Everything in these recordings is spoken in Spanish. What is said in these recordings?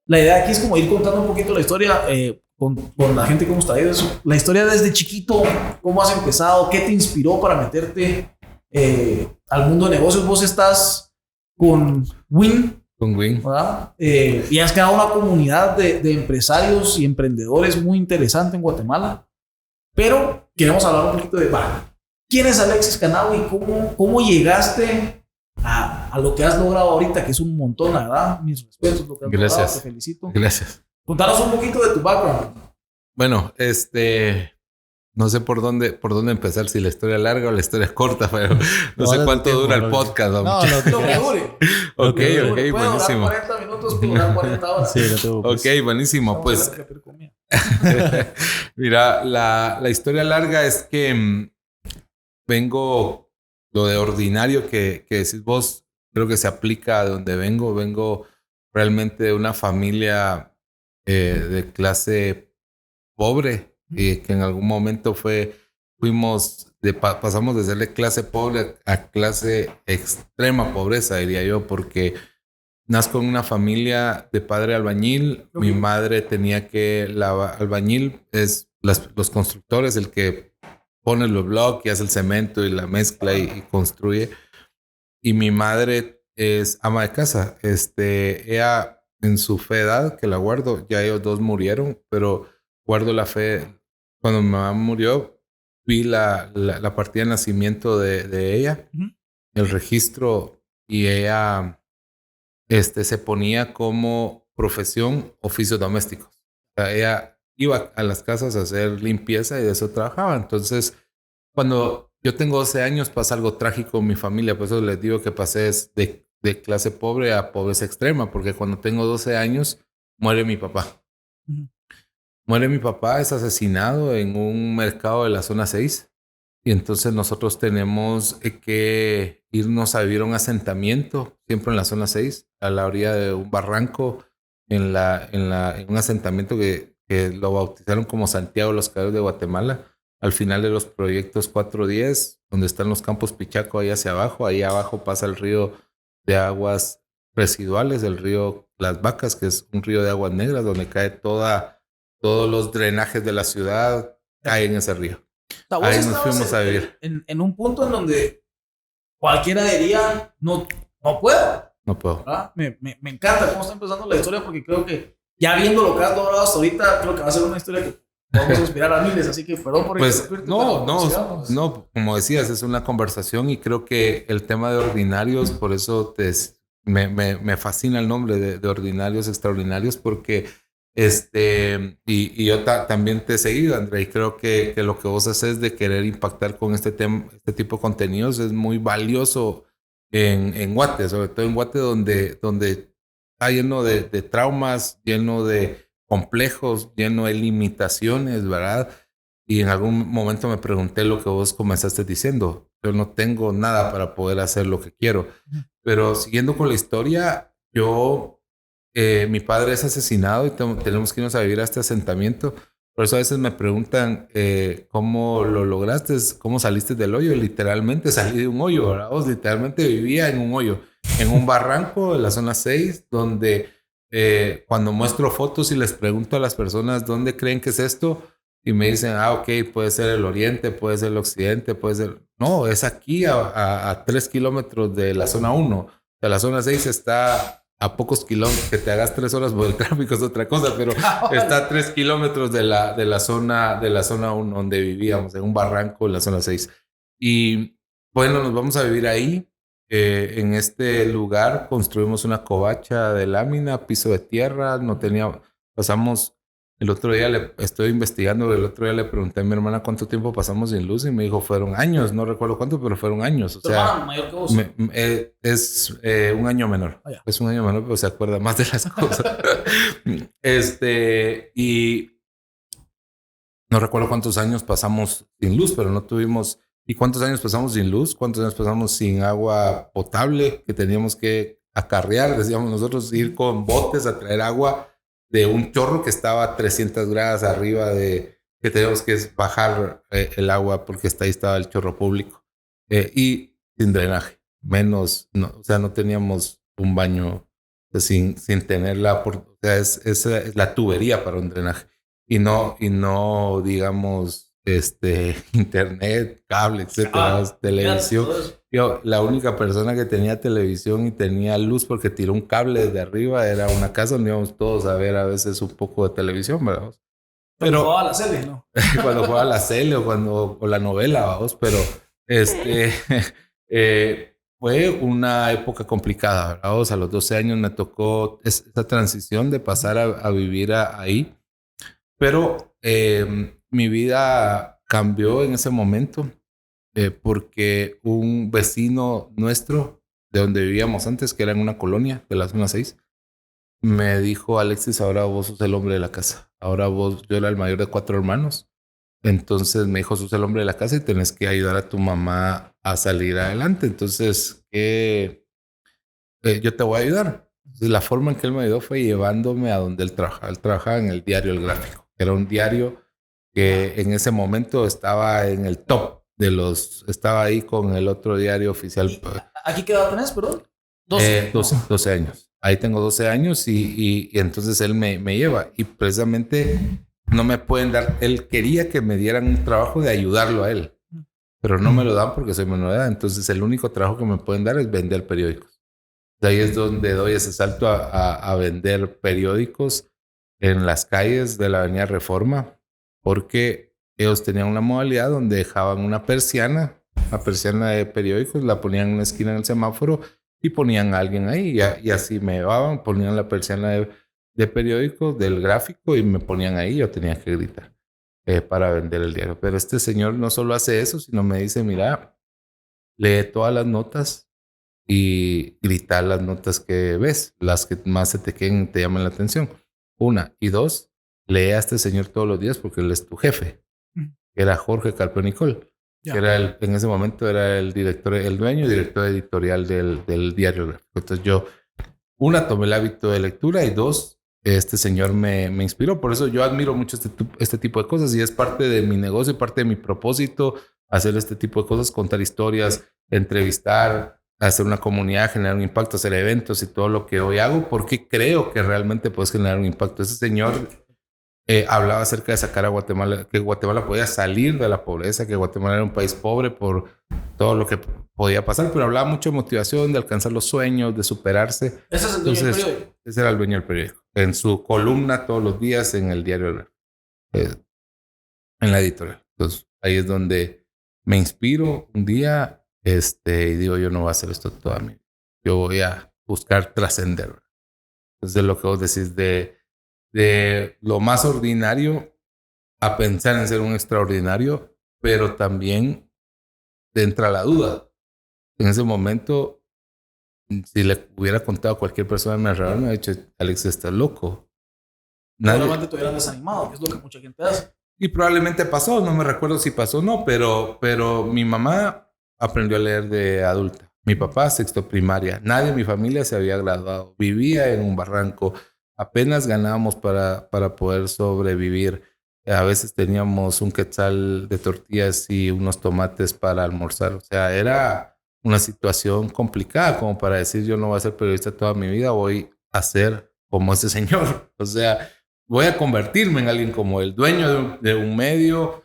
la idea aquí es como ir contando un poquito la historia con la gente que hemos traído. La historia desde chiquito, cómo has empezado, qué te inspiró para meterte al mundo de negocios. Vos estás con Win. Con Win. ¿Verdad? Y has creado una comunidad de empresarios y emprendedores muy interesante en Guatemala. Pero queremos hablar un poquito de, ¿quién es Alexis Canao y cómo llegaste a lo que has logrado ahorita, que es un montón, la verdad? Mis respetos, lo que has logrado, te felicito. Gracias. Contanos un poquito de tu background. Bueno, no sé por dónde empezar, si la historia es larga o la historia es corta, pero no sé cuánto dura el podcast. No, lo que dure. Ok, puede buenísimo. Durar 40 minutos, puede durar 40 horas. Sí, no tengo. Ok, buenísimo. Pues, mira, la historia larga es que vengo, lo de ordinario que decís vos, creo que se aplica a donde vengo. Vengo realmente de una familia de clase pobre, que en algún momento pasamos de ser de clase pobre a clase extrema pobreza, diría yo, porque nazco en una familia de padre albañil. Mi madre tenía que albañil es los constructores, el que pone los bloques y hace el cemento y la mezcla y construye. Y mi madre es ama de casa. Ella en su fe edad, que la guardo, ya ellos dos murieron, pero guardo la fe. Cuando mi mamá murió, vi la partida de nacimiento de ella, el registro, y ella se ponía como profesión oficios domésticos. O sea, ella iba a las casas a hacer limpieza y de eso trabajaba. Entonces, cuando yo tengo 12 años, pasa algo trágico en mi familia. Por eso les digo que pasé de clase pobre a pobreza extrema, porque cuando tengo 12 años, muere mi papá. Muere mi papá, es asesinado en un mercado de la zona 6. Y entonces nosotros tenemos que irnos a vivir a un asentamiento, siempre en la zona 6, a la orilla de un barranco, en un asentamiento que lo bautizaron como Santiago de los Caballeros de Guatemala, al final de los proyectos 410, donde están los campos Pichaco, ahí hacia abajo. Ahí abajo pasa el río de aguas residuales, el río Las Vacas, que es un río de aguas negras, donde cae todos los drenajes de la ciudad, caen en ese río. Ahí nos fuimos a vivir. En un punto en donde cualquiera diría, no puedo. No puedo. Me encanta cómo está empezando la historia, porque creo que ya viendo lo que has logrado hasta ahorita, creo que va a ser una historia que vamos a inspirar a miles. Así que perdón por no, como decías, es una conversación, y creo que el tema de ordinarios, por eso me fascina el nombre de ordinarios extraordinarios, porque y yo también te he seguido, André, y creo que lo que vos haces de querer impactar con este tipo de contenidos es muy valioso en Guate, sobre todo en Guate, donde está lleno de traumas, lleno de complejos, lleno de limitaciones, ¿verdad? Y en algún momento me pregunté lo que vos comenzaste diciendo: yo no tengo nada para poder hacer lo que quiero. Pero siguiendo con la historia, mi padre es asesinado y tenemos que irnos a vivir a este asentamiento. Por eso a veces me preguntan cómo lo lograste, cómo saliste del hoyo. Literalmente salí de un hoyo, ¿verdad? Vos literalmente vivía en un hoyo, en un barranco de la zona 6, donde cuando muestro fotos y les pregunto a las personas dónde creen que es esto, y me dicen, ok, puede ser el oriente, puede ser el occidente, puede ser... No, es aquí a 3 kilómetros de la zona 1. O sea, la zona 6 está a pocos kilómetros. Que te hagas 3 horas por el tráfico es otra cosa, pero está a 3 kilómetros de la zona 1 donde vivíamos, en un barranco en la zona 6. Y bueno, nos vamos a vivir ahí. En este lugar construimos una covacha de lámina, piso de tierra. Pasamos... El otro día estoy investigando, el otro día le pregunté a mi hermana cuánto tiempo pasamos sin luz, y me dijo fueron años, no recuerdo cuánto, pero fueron años. O ¿Tu sea, hermana mayor que vos? Es un año menor. Es un año menor, pero se acuerda más de las cosas. Y no recuerdo cuántos años pasamos sin luz, pero no tuvimos... ¿Y cuántos años pasamos sin luz? ¿Cuántos años pasamos sin agua potable que teníamos que acarrear? Decíamos nosotros, ir con botes a traer agua de un chorro que estaba a 300 grados arriba que teníamos que bajar el agua, porque ahí estaba el chorro público. Y sin drenaje. O sea, no teníamos un baño. sin tener o sea, es la tubería para un drenaje. Y no digamos, internet, cable, etcétera, televisión. Yo, la única persona que tenía televisión y tenía luz porque tiró un cable desde arriba era una casa donde íbamos todos a ver a veces un poco de televisión, ¿verdad? Pero jugaba la serie, ¿no? Cuando jugaba la serie o la novela, vamos, pero fue una época complicada, ¿verdad? O sea, a los 12 años me tocó esa transición de pasar a vivir ahí, pero mi vida cambió en ese momento porque un vecino nuestro de donde vivíamos antes, que era en una colonia de la zona 6, me dijo: Alexis, ahora vos sos el hombre de la casa. Ahora yo era el mayor de 4 hermanos. Entonces me dijo: sos el hombre de la casa y tenés que ayudar a tu mamá a salir adelante. Entonces, yo te voy a ayudar. Entonces, la forma en que él me ayudó fue llevándome a donde él trabajaba. Él trabajaba en el diario El Gráfico. Era un diario que en ese momento estaba en el top estaba ahí con el otro diario oficial. ¿Aquí qué edad tenés, perdón? 12 años. Ahí tengo 12 años y entonces él me lleva. Y precisamente no me pueden dar. Él quería que me dieran un trabajo de ayudarlo a él, pero no me lo dan porque soy menor de edad. Entonces el único trabajo que me pueden dar es vender periódicos. De ahí es donde doy ese salto a vender periódicos en las calles de la Avenida Reforma, porque ellos tenían una modalidad donde dejaban una persiana de periódicos, la ponían en una esquina en el semáforo y ponían a alguien ahí y así me llevaban, ponían la persiana de periódicos del Gráfico y me ponían ahí, yo tenía que gritar para vender el diario. Pero este señor no solo hace eso, sino me dice: mira, lee todas las notas y grita las notas que ves, las que más se te queden, te llaman la atención. 1 y 2, lee a este señor todos los días porque él es tu jefe, que era Jorge Carpenicol, que era en ese momento era el director, el dueño y director editorial del diario Gráfico. Entonces yo, 1, tomé el hábito de lectura y 2, este señor me inspiró. Por eso yo admiro mucho este tipo de cosas y es parte de mi negocio y parte de mi propósito hacer este tipo de cosas, contar historias, entrevistar, hacer una comunidad, generar un impacto, hacer eventos y todo lo que hoy hago, porque creo que realmente puedes generar un impacto. Ese señor hablaba acerca de sacar a Guatemala, que Guatemala podía salir de la pobreza, que Guatemala era un país pobre por todo lo que podía pasar, pero hablaba mucho de motivación, de alcanzar los sueños, de superarse. ¿Ese es el dueño del periódico? Ese era el dueño del periódico. En su columna todos los días en el diario, en la editorial. Entonces, ahí es donde me inspiro un día y digo: yo no voy a hacer esto toda mi vida. Yo voy a buscar trascender. Entonces, lo que vos decís de lo más ordinario a pensar en ser un extraordinario, pero también te entra la duda. En ese momento, si le hubiera contado a cualquier persona a mi alrededor, me ha dicho: Alex, estás loco. Probablemente te hubieran desanimado, que es lo que mucha gente hace. Y probablemente pasó, no me recuerdo si pasó o no, pero mi mamá aprendió a leer de adulta. Mi papá, 6º primaria. Nadie en mi familia se había graduado. Vivía en un barranco. Apenas ganábamos para poder sobrevivir. A veces teníamos un quetzal de tortillas y unos tomates para almorzar. O sea, era una situación complicada como para decir: yo no voy a ser periodista toda mi vida, voy a ser como ese señor. O sea, voy a convertirme en alguien como el dueño de un medio,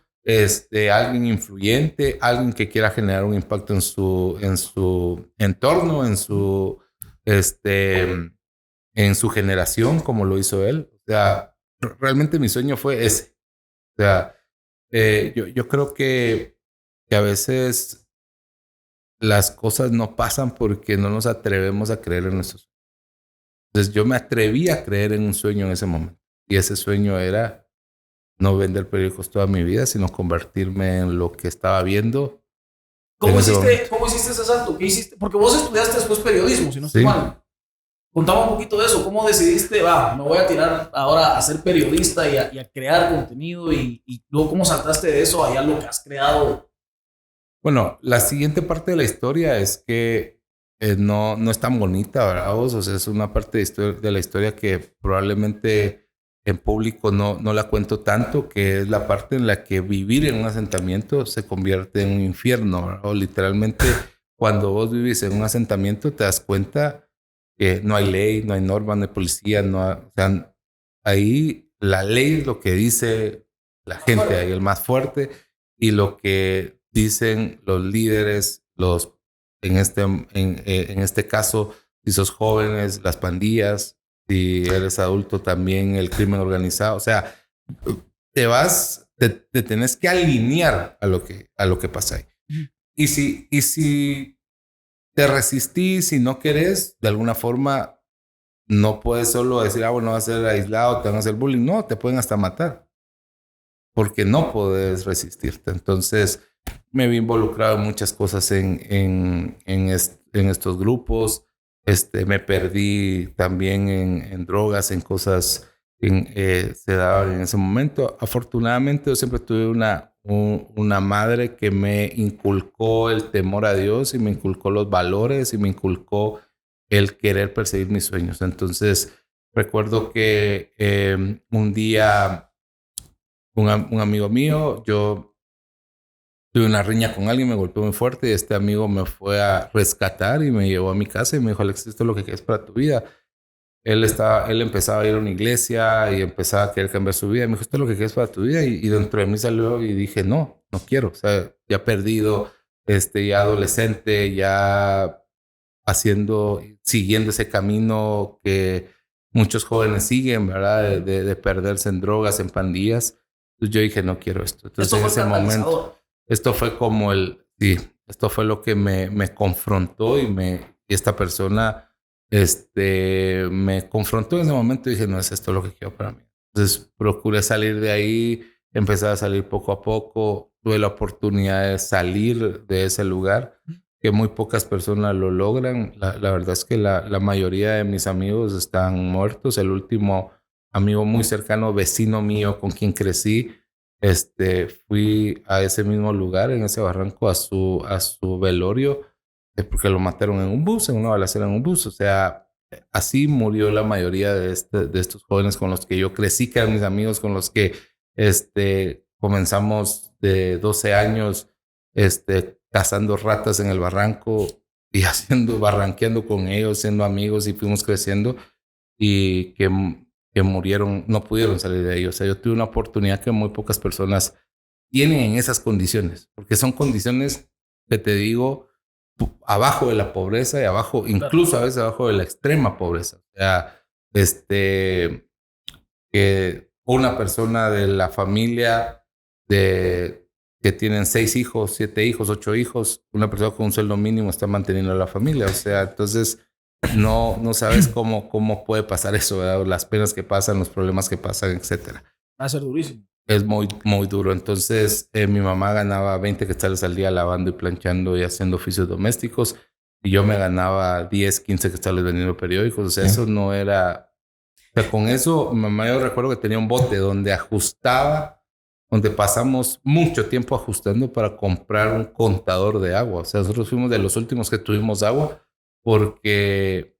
alguien influyente, alguien que quiera generar un impacto en su entorno, en su generación, como lo hizo él. O sea, realmente mi sueño fue ese. O sea, yo creo que a veces las cosas no pasan porque no nos atrevemos a creer en nuestros sueños. Entonces yo me atreví a creer en un sueño en ese momento. Y ese sueño era no vender periódicos toda mi vida, sino convertirme en lo que estaba viendo. ¿Cómo hiciste ese salto? ¿Qué hiciste? Porque vos estudiaste después periodismo, si no estoy mal. Contame un poquito de eso. ¿Cómo decidiste, me voy a tirar ahora a ser periodista y a crear contenido? Y luego, ¿cómo saltaste de eso allá lo que has creado? Bueno, la siguiente parte de la historia es que no es tan bonita, ¿verdad? O sea, es una parte de la historia que probablemente en público no la cuento tanto, que es la parte en la que vivir en un asentamiento se convierte en un infierno, ¿verdad? O literalmente, cuando vos vivís en un asentamiento, te das cuenta que no hay ley, no hay norma, no hay policía, o sea, ahí la ley es lo que dice la gente, ahí el más fuerte, y lo que dicen los líderes, en este caso, si sos jóvenes, las pandillas, si eres adulto también el crimen organizado, o sea, te tenés que alinear a lo que pasa ahí. Y si te resistís y no querés, de alguna forma, no puedes solo decir, bueno, vas a ser aislado, te van a hacer bullying. No, te pueden hasta matar. Porque no puedes resistirte. Entonces, me vi involucrado en muchas cosas en estos grupos. Me perdí también en drogas, en cosas que se daban en ese momento. Afortunadamente, yo siempre tuve una madre que me inculcó el temor a Dios y me inculcó los valores y me inculcó el querer perseguir mis sueños. Entonces, recuerdo que un día un amigo mío, yo tuve una riña con alguien, me golpeó muy fuerte y este amigo me fue a rescatar y me llevó a mi casa y me dijo, Alex, esto es lo que quieres para tu vida. Él empezaba a ir a una iglesia y empezaba a querer cambiar su vida. Me dijo, esto es lo que quieres para tu vida. Y dentro de mí salió y dije, no quiero. O sea, ya perdido, ya adolescente, ya siguiendo ese camino que muchos jóvenes siguen, ¿verdad? De perderse en drogas, en pandillas. Entonces yo dije, no quiero esto. Entonces en ese momento, esto fue como esto fue lo que me confrontó y esta persona me confrontó en ese momento y dije, no es esto lo que quiero para mí. Entonces procuré salir de ahí, empecé a salir poco a poco, tuve la oportunidad de salir de ese lugar, que muy pocas personas lo logran. La verdad es que la mayoría de mis amigos están muertos. El último amigo muy cercano, vecino mío con quien crecí, fui a ese mismo lugar, en ese barranco, a su velorio, porque lo mataron en un bus, en una balacera en un bus. O sea, así murió la mayoría de estos jóvenes con los que yo crecí, que eran mis amigos, con los que comenzamos de 12 años, cazando ratas en el barranco y barranqueando con ellos, siendo amigos, y fuimos creciendo, y que murieron, no pudieron salir de ahí. O sea, yo tuve una oportunidad que muy pocas personas tienen en esas condiciones, porque son condiciones que te digo, abajo de la pobreza y abajo, incluso a veces abajo de la extrema pobreza. O sea, que una persona de la familia que tienen 6 hijos, 7 hijos, 8 hijos, una persona con un sueldo mínimo está manteniendo a la familia. O sea, entonces no sabes cómo puede pasar eso, ¿verdad? Las penas que pasan, los problemas que pasan, etcétera. Va a ser durísimo. Es muy, muy duro. Entonces, mi mamá ganaba 20 quetzales al día lavando y planchando y haciendo oficios domésticos, y yo me ganaba 10, 15 quetzales vendiendo periódicos. O sea, eso no era... O sea, con eso, mamá, yo recuerdo que tenía un bote donde pasamos mucho tiempo ajustando para comprar un contador de agua. O sea, nosotros fuimos de los últimos que tuvimos agua porque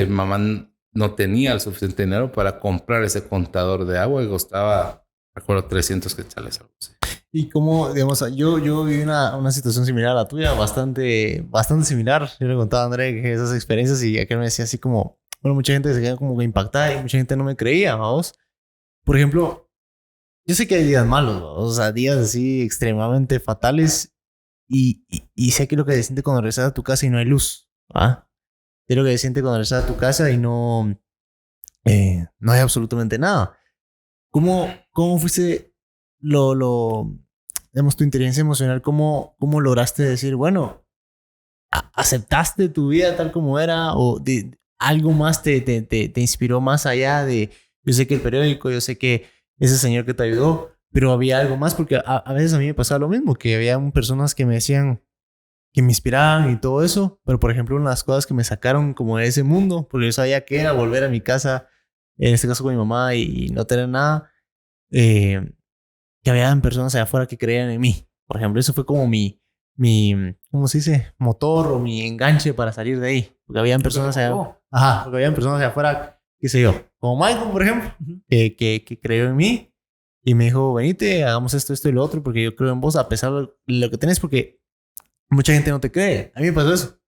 mamá no tenía el suficiente dinero para comprar ese contador de agua, que costaba, recuerdo, 300 quetzales, algo así. Y como, digamos, yo viví una situación similar a la tuya, bastante similar. Yo le contaba a André que esas experiencias, y aquel me decía así como, bueno, mucha gente se queda como que impactada y mucha gente no me creía, vamos. Por ejemplo, yo sé que hay días malos, ¿vamos? O sea, días así extremadamente fatales, y sé que lo que se siente cuando regresas a tu casa y no hay luz, ¿ah? Sé lo que se siente cuando regresas a tu casa y no hay absolutamente nada. ¿Cómo fuiste digamos, tu inteligencia emocional? ¿Cómo lograste decir, bueno, aceptaste tu vida tal como era, o algo más te inspiró más allá de, yo sé que el periódico, yo sé que ese señor que te ayudó, pero había algo más? Porque a veces a mí me pasaba lo mismo, que había personas que me decían, que me inspiraban y todo eso, pero por ejemplo, una de las cosas que me sacaron como de ese mundo, porque yo sabía que era volver a mi casa, en este caso con mi mamá, y no tener nada, que había personas allá afuera que creían en mí. Por ejemplo, eso fue como mi ¿cómo se dice? Motor, o mi enganche para salir de ahí. Porque habían personas allá, porque habían personas allá afuera, qué sé yo, como Michael, por ejemplo, que creyó en mí y me dijo, venite, hagamos esto y lo otro, porque yo creo en vos, a pesar de lo que tenés, porque mucha gente no te cree. A mí me pasó eso.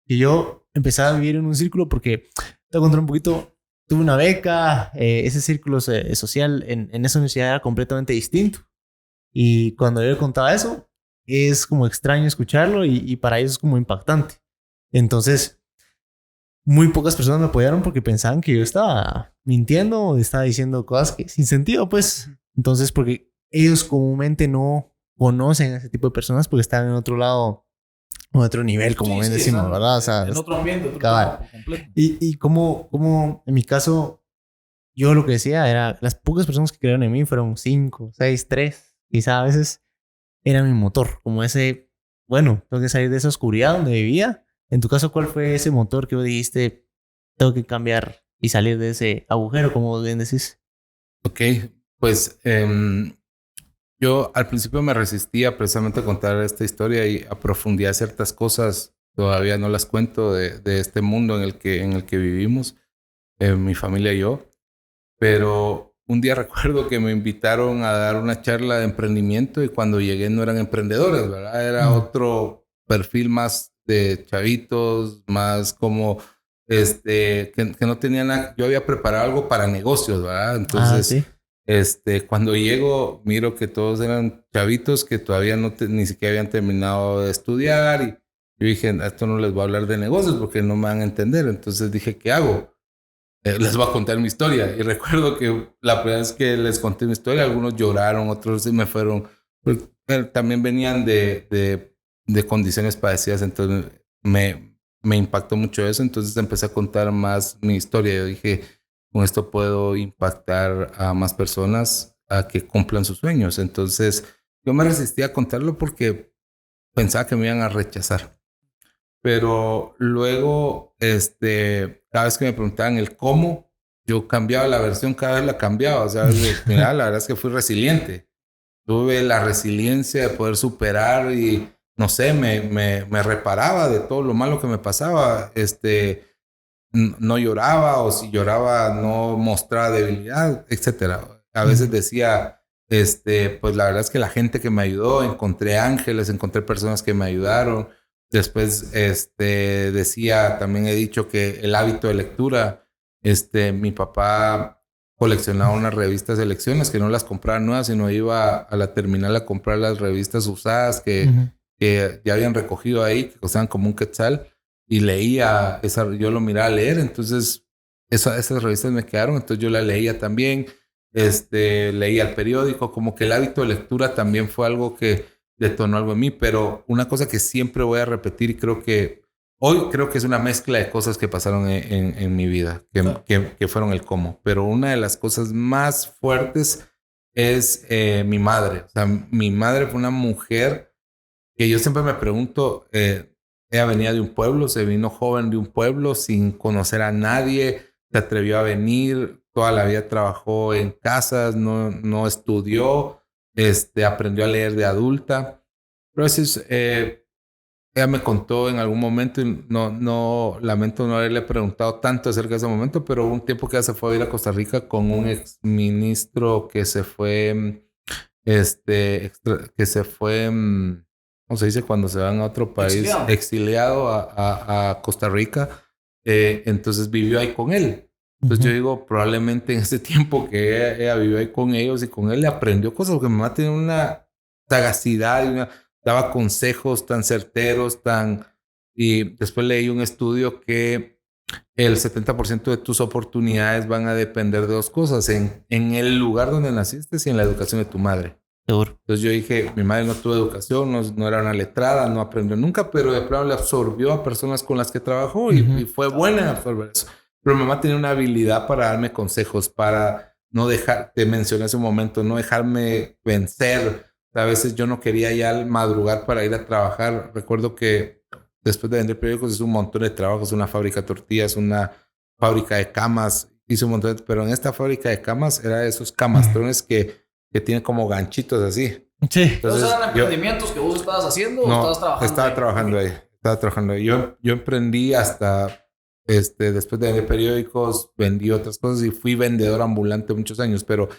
Y yo empecé a vivir en un círculo porque, te voy a contar un poquito, tuve una beca, ese círculo social en esa universidad era completamente distinto. Y cuando yo le contaba eso, es como extraño escucharlo y para ellos es como impactante. Entonces, muy pocas personas me apoyaron porque pensaban que yo estaba mintiendo o estaba diciendo cosas que sin sentido, pues. Entonces, porque ellos comúnmente no conocen a ese tipo de personas porque están en otro lado, en otro nivel, como bien decimos, ¿verdad? O sea, en otro ambiente, otro cabal. completo. Y como en mi caso, yo lo que decía era, las pocas personas que creyeron en mí fueron 5, 6, 3, quizá a veces era mi motor, como ese, bueno, tengo que salir de esa oscuridad donde vivía. En tu caso, ¿cuál fue ese motor que vos dijiste, tengo que cambiar y salir de ese agujero, como bien decís? Ok, pues yo al principio me resistía precisamente a contar esta historia y a profundizar ciertas cosas. Todavía no las cuento de este mundo en el que vivimos, mi familia y yo. Pero un día recuerdo que me invitaron a dar una charla de emprendimiento y cuando llegué no eran emprendedores, ¿verdad? Era otro perfil más de chavitos, más como que no tenían nada. Yo había preparado algo para negocios, ¿verdad? Entonces, cuando llego, miro que todos eran chavitos que todavía ni siquiera habían terminado de estudiar y yo dije, a esto no les voy a hablar de negocios porque no me van a entender. Entonces dije, ¿qué hago? Les voy a contar mi historia. Y recuerdo que la primera vez que les conté mi historia, algunos lloraron, otros me fueron. También venían de condiciones padecidas, entonces me impactó mucho eso. Entonces empecé a contar más mi historia. Yo dije, con esto puedo impactar a más personas a que cumplan sus sueños. Entonces yo me resistí a contarlo porque pensaba que me iban a rechazar. Pero luego, cada vez que me preguntaban el cómo, yo cambiaba la versión, cada vez la cambiaba. O sea, mira, la verdad es que fui resiliente. Tuve la resiliencia de poder superar y, no sé, me reparaba de todo lo malo que me pasaba. No lloraba o si lloraba no mostraba debilidad, etcétera. A veces decía, pues la verdad es que la gente que me ayudó, encontré ángeles, encontré personas que me ayudaron. Después, decía, también he dicho que el hábito de lectura, mi papá coleccionaba unas revistas de lecciones que no las compraba nuevas, sino iba a la terminal a comprar las revistas usadas que ya habían recogido ahí, que costaban como un quetzal, y leía, yo lo miraba a leer, entonces esas revistas me quedaron, entonces yo las leía también, leía el periódico, como que el hábito de lectura también fue algo que detonó algo en mí, pero una cosa que siempre voy a repetir y creo que es una mezcla de cosas que pasaron en mi vida, que fueron el cómo, pero una de las cosas más fuertes es mi madre. O sea, mi madre fue una mujer que yo siempre me pregunto, ella venía de un pueblo, se vino joven de un pueblo sin conocer a nadie, se atrevió a venir, toda la vida trabajó en casas, no estudió, aprendió a leer de adulta. Pero ella me contó en algún momento, y no lamento no haberle preguntado tanto acerca de ese momento, pero hubo un tiempo que ella se fue a ir a Costa Rica con un ex ministro que se fue, ¿cómo se dice? Cuando se van a otro país, exiliado a Costa Rica. Entonces vivió ahí con él. Entonces yo digo, probablemente en ese tiempo que ella vivió ahí con ellos y con él, le aprendió cosas, porque mi mamá tenía una sagacidad y daba consejos tan certeros, y después leí un estudio que el 70% de tus oportunidades van a depender de dos cosas, en el lugar donde naciste y en la educación de tu madre. Seguro. Entonces yo dije, mi madre no tuvo educación, no era una letrada, no aprendió nunca, pero de plano le absorbió a personas con las que trabajó y fue buena en absorber eso. Pero mi mamá tenía una habilidad para darme consejos, para no dejar, te mencioné hace un momento, no dejarme vencer. A veces yo no quería ya madrugar para ir a trabajar. Recuerdo que después de vender periódicos hice un montón de trabajos, una fábrica de tortillas, una fábrica de camas, hice un montón pero en esta fábrica de camas era de esos camastrones que tienen como ganchitos así. Sí. Entonces eran emprendimientos que vos estabas haciendo o estabas trabajando. Estaba trabajando ahí. Yo emprendí hasta después de vender periódicos, vendí otras cosas y fui vendedor ambulante muchos años, pero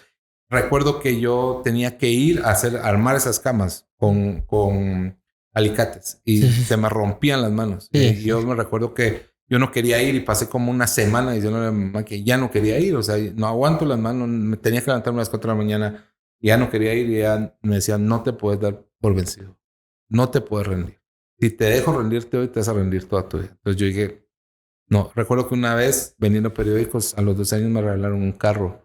recuerdo que yo tenía que ir a armar esas camas con alicates y se me rompían las manos. Y yo me recuerdo que yo no quería ir y pasé como una semana diciéndole a mi mamá que ya no quería ir. O sea, no aguanto las manos, me tenía que levantarme a las 4 de la mañana. Y ya no quería ir y ella me decía, no te puedes dar por vencido. No te puedes rendir. Si te dejo rendirte hoy, te vas a rendir toda tu vida. Entonces yo dije, no. Recuerdo que una vez, vendiendo periódicos, a los 12 años me regalaron un carro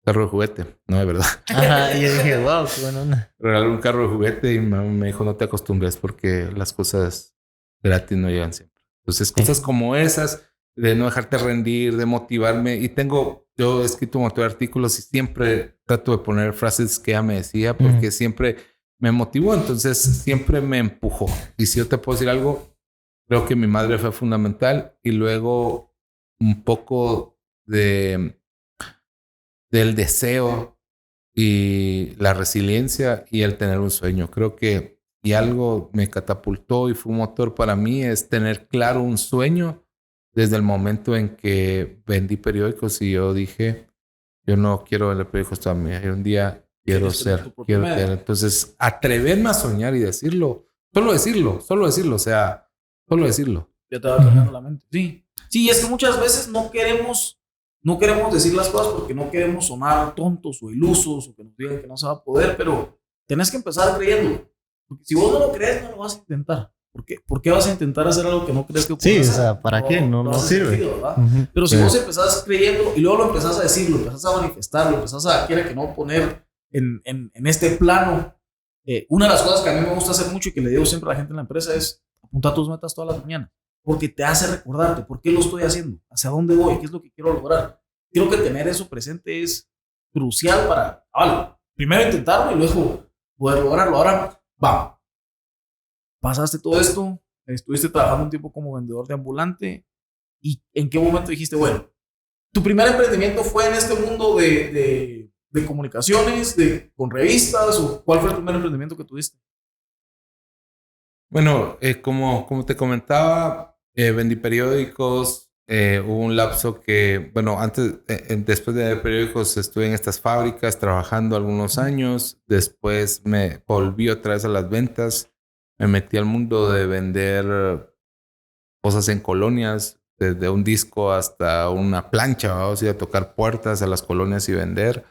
de juguete. No, de verdad. Ajá, y yo dije, wow, qué buena onda. Me regalaron un carro de juguete y mi mamá me dijo, no te acostumbres porque las cosas gratis no llegan siempre. Entonces, cosas como esas, de no dejarte rendir, de motivarme. Y yo he escrito un montón de artículos y siempre trato de poner frases que ella me decía porque siempre me motivó. Entonces, siempre me empujó. Y si yo te puedo decir algo, creo que mi madre fue fundamental. Y luego un poco del deseo y la resiliencia y el tener un sueño. Creo que y algo me catapultó y fue un motor para mí es tener claro un sueño desde el momento en que vendí periódicos y yo dije, yo no quiero vender periódicos toda mi vida. Yo un día quiero tener. Entonces, atreverme a soñar y decirlo, solo decirlo, o sea, solo decirlo. Ya te va cambiando la mente. Sí. Sí, es que muchas veces no queremos decir las cosas porque no queremos sonar tontos o ilusos o que nos digan que no se va a poder, pero tenés que empezar creyéndolo. Porque si vos no lo crees, no lo vas a intentar. ¿Por qué vas a intentar hacer algo que no crees que puedes hacer? Sí, o sea, ¿para qué? No sirve. Sentido, pero si vos empezás creyendo y luego lo empezás a decir, lo empezás a manifestar, lo empezás a, quiera que no, poner en este plano. Una de las cosas que a mí me gusta hacer mucho y que le digo siempre a la gente en la empresa es apuntar tus metas todas las mañanas. Porque te hace recordarte por qué lo estoy haciendo, hacia dónde voy, qué es lo que quiero lograr. Creo que tener eso presente es crucial para, primero intentarlo y luego poder lograrlo. Ahora, vamos. Pasaste todo esto, estuviste trabajando un tiempo como vendedor de ambulante y ¿en qué momento dijiste, bueno, tu primer emprendimiento fue en este mundo de comunicaciones, con revistas o cuál fue el primer emprendimiento que tuviste? Bueno, como te comentaba, vendí periódicos, hubo un lapso que, bueno, después de periódicos estuve en estas fábricas trabajando algunos años, después me volví otra vez a las ventas. Me metí al mundo de vender cosas en colonias, desde un disco hasta una plancha, vamos a ir a tocar puertas a las colonias y vender.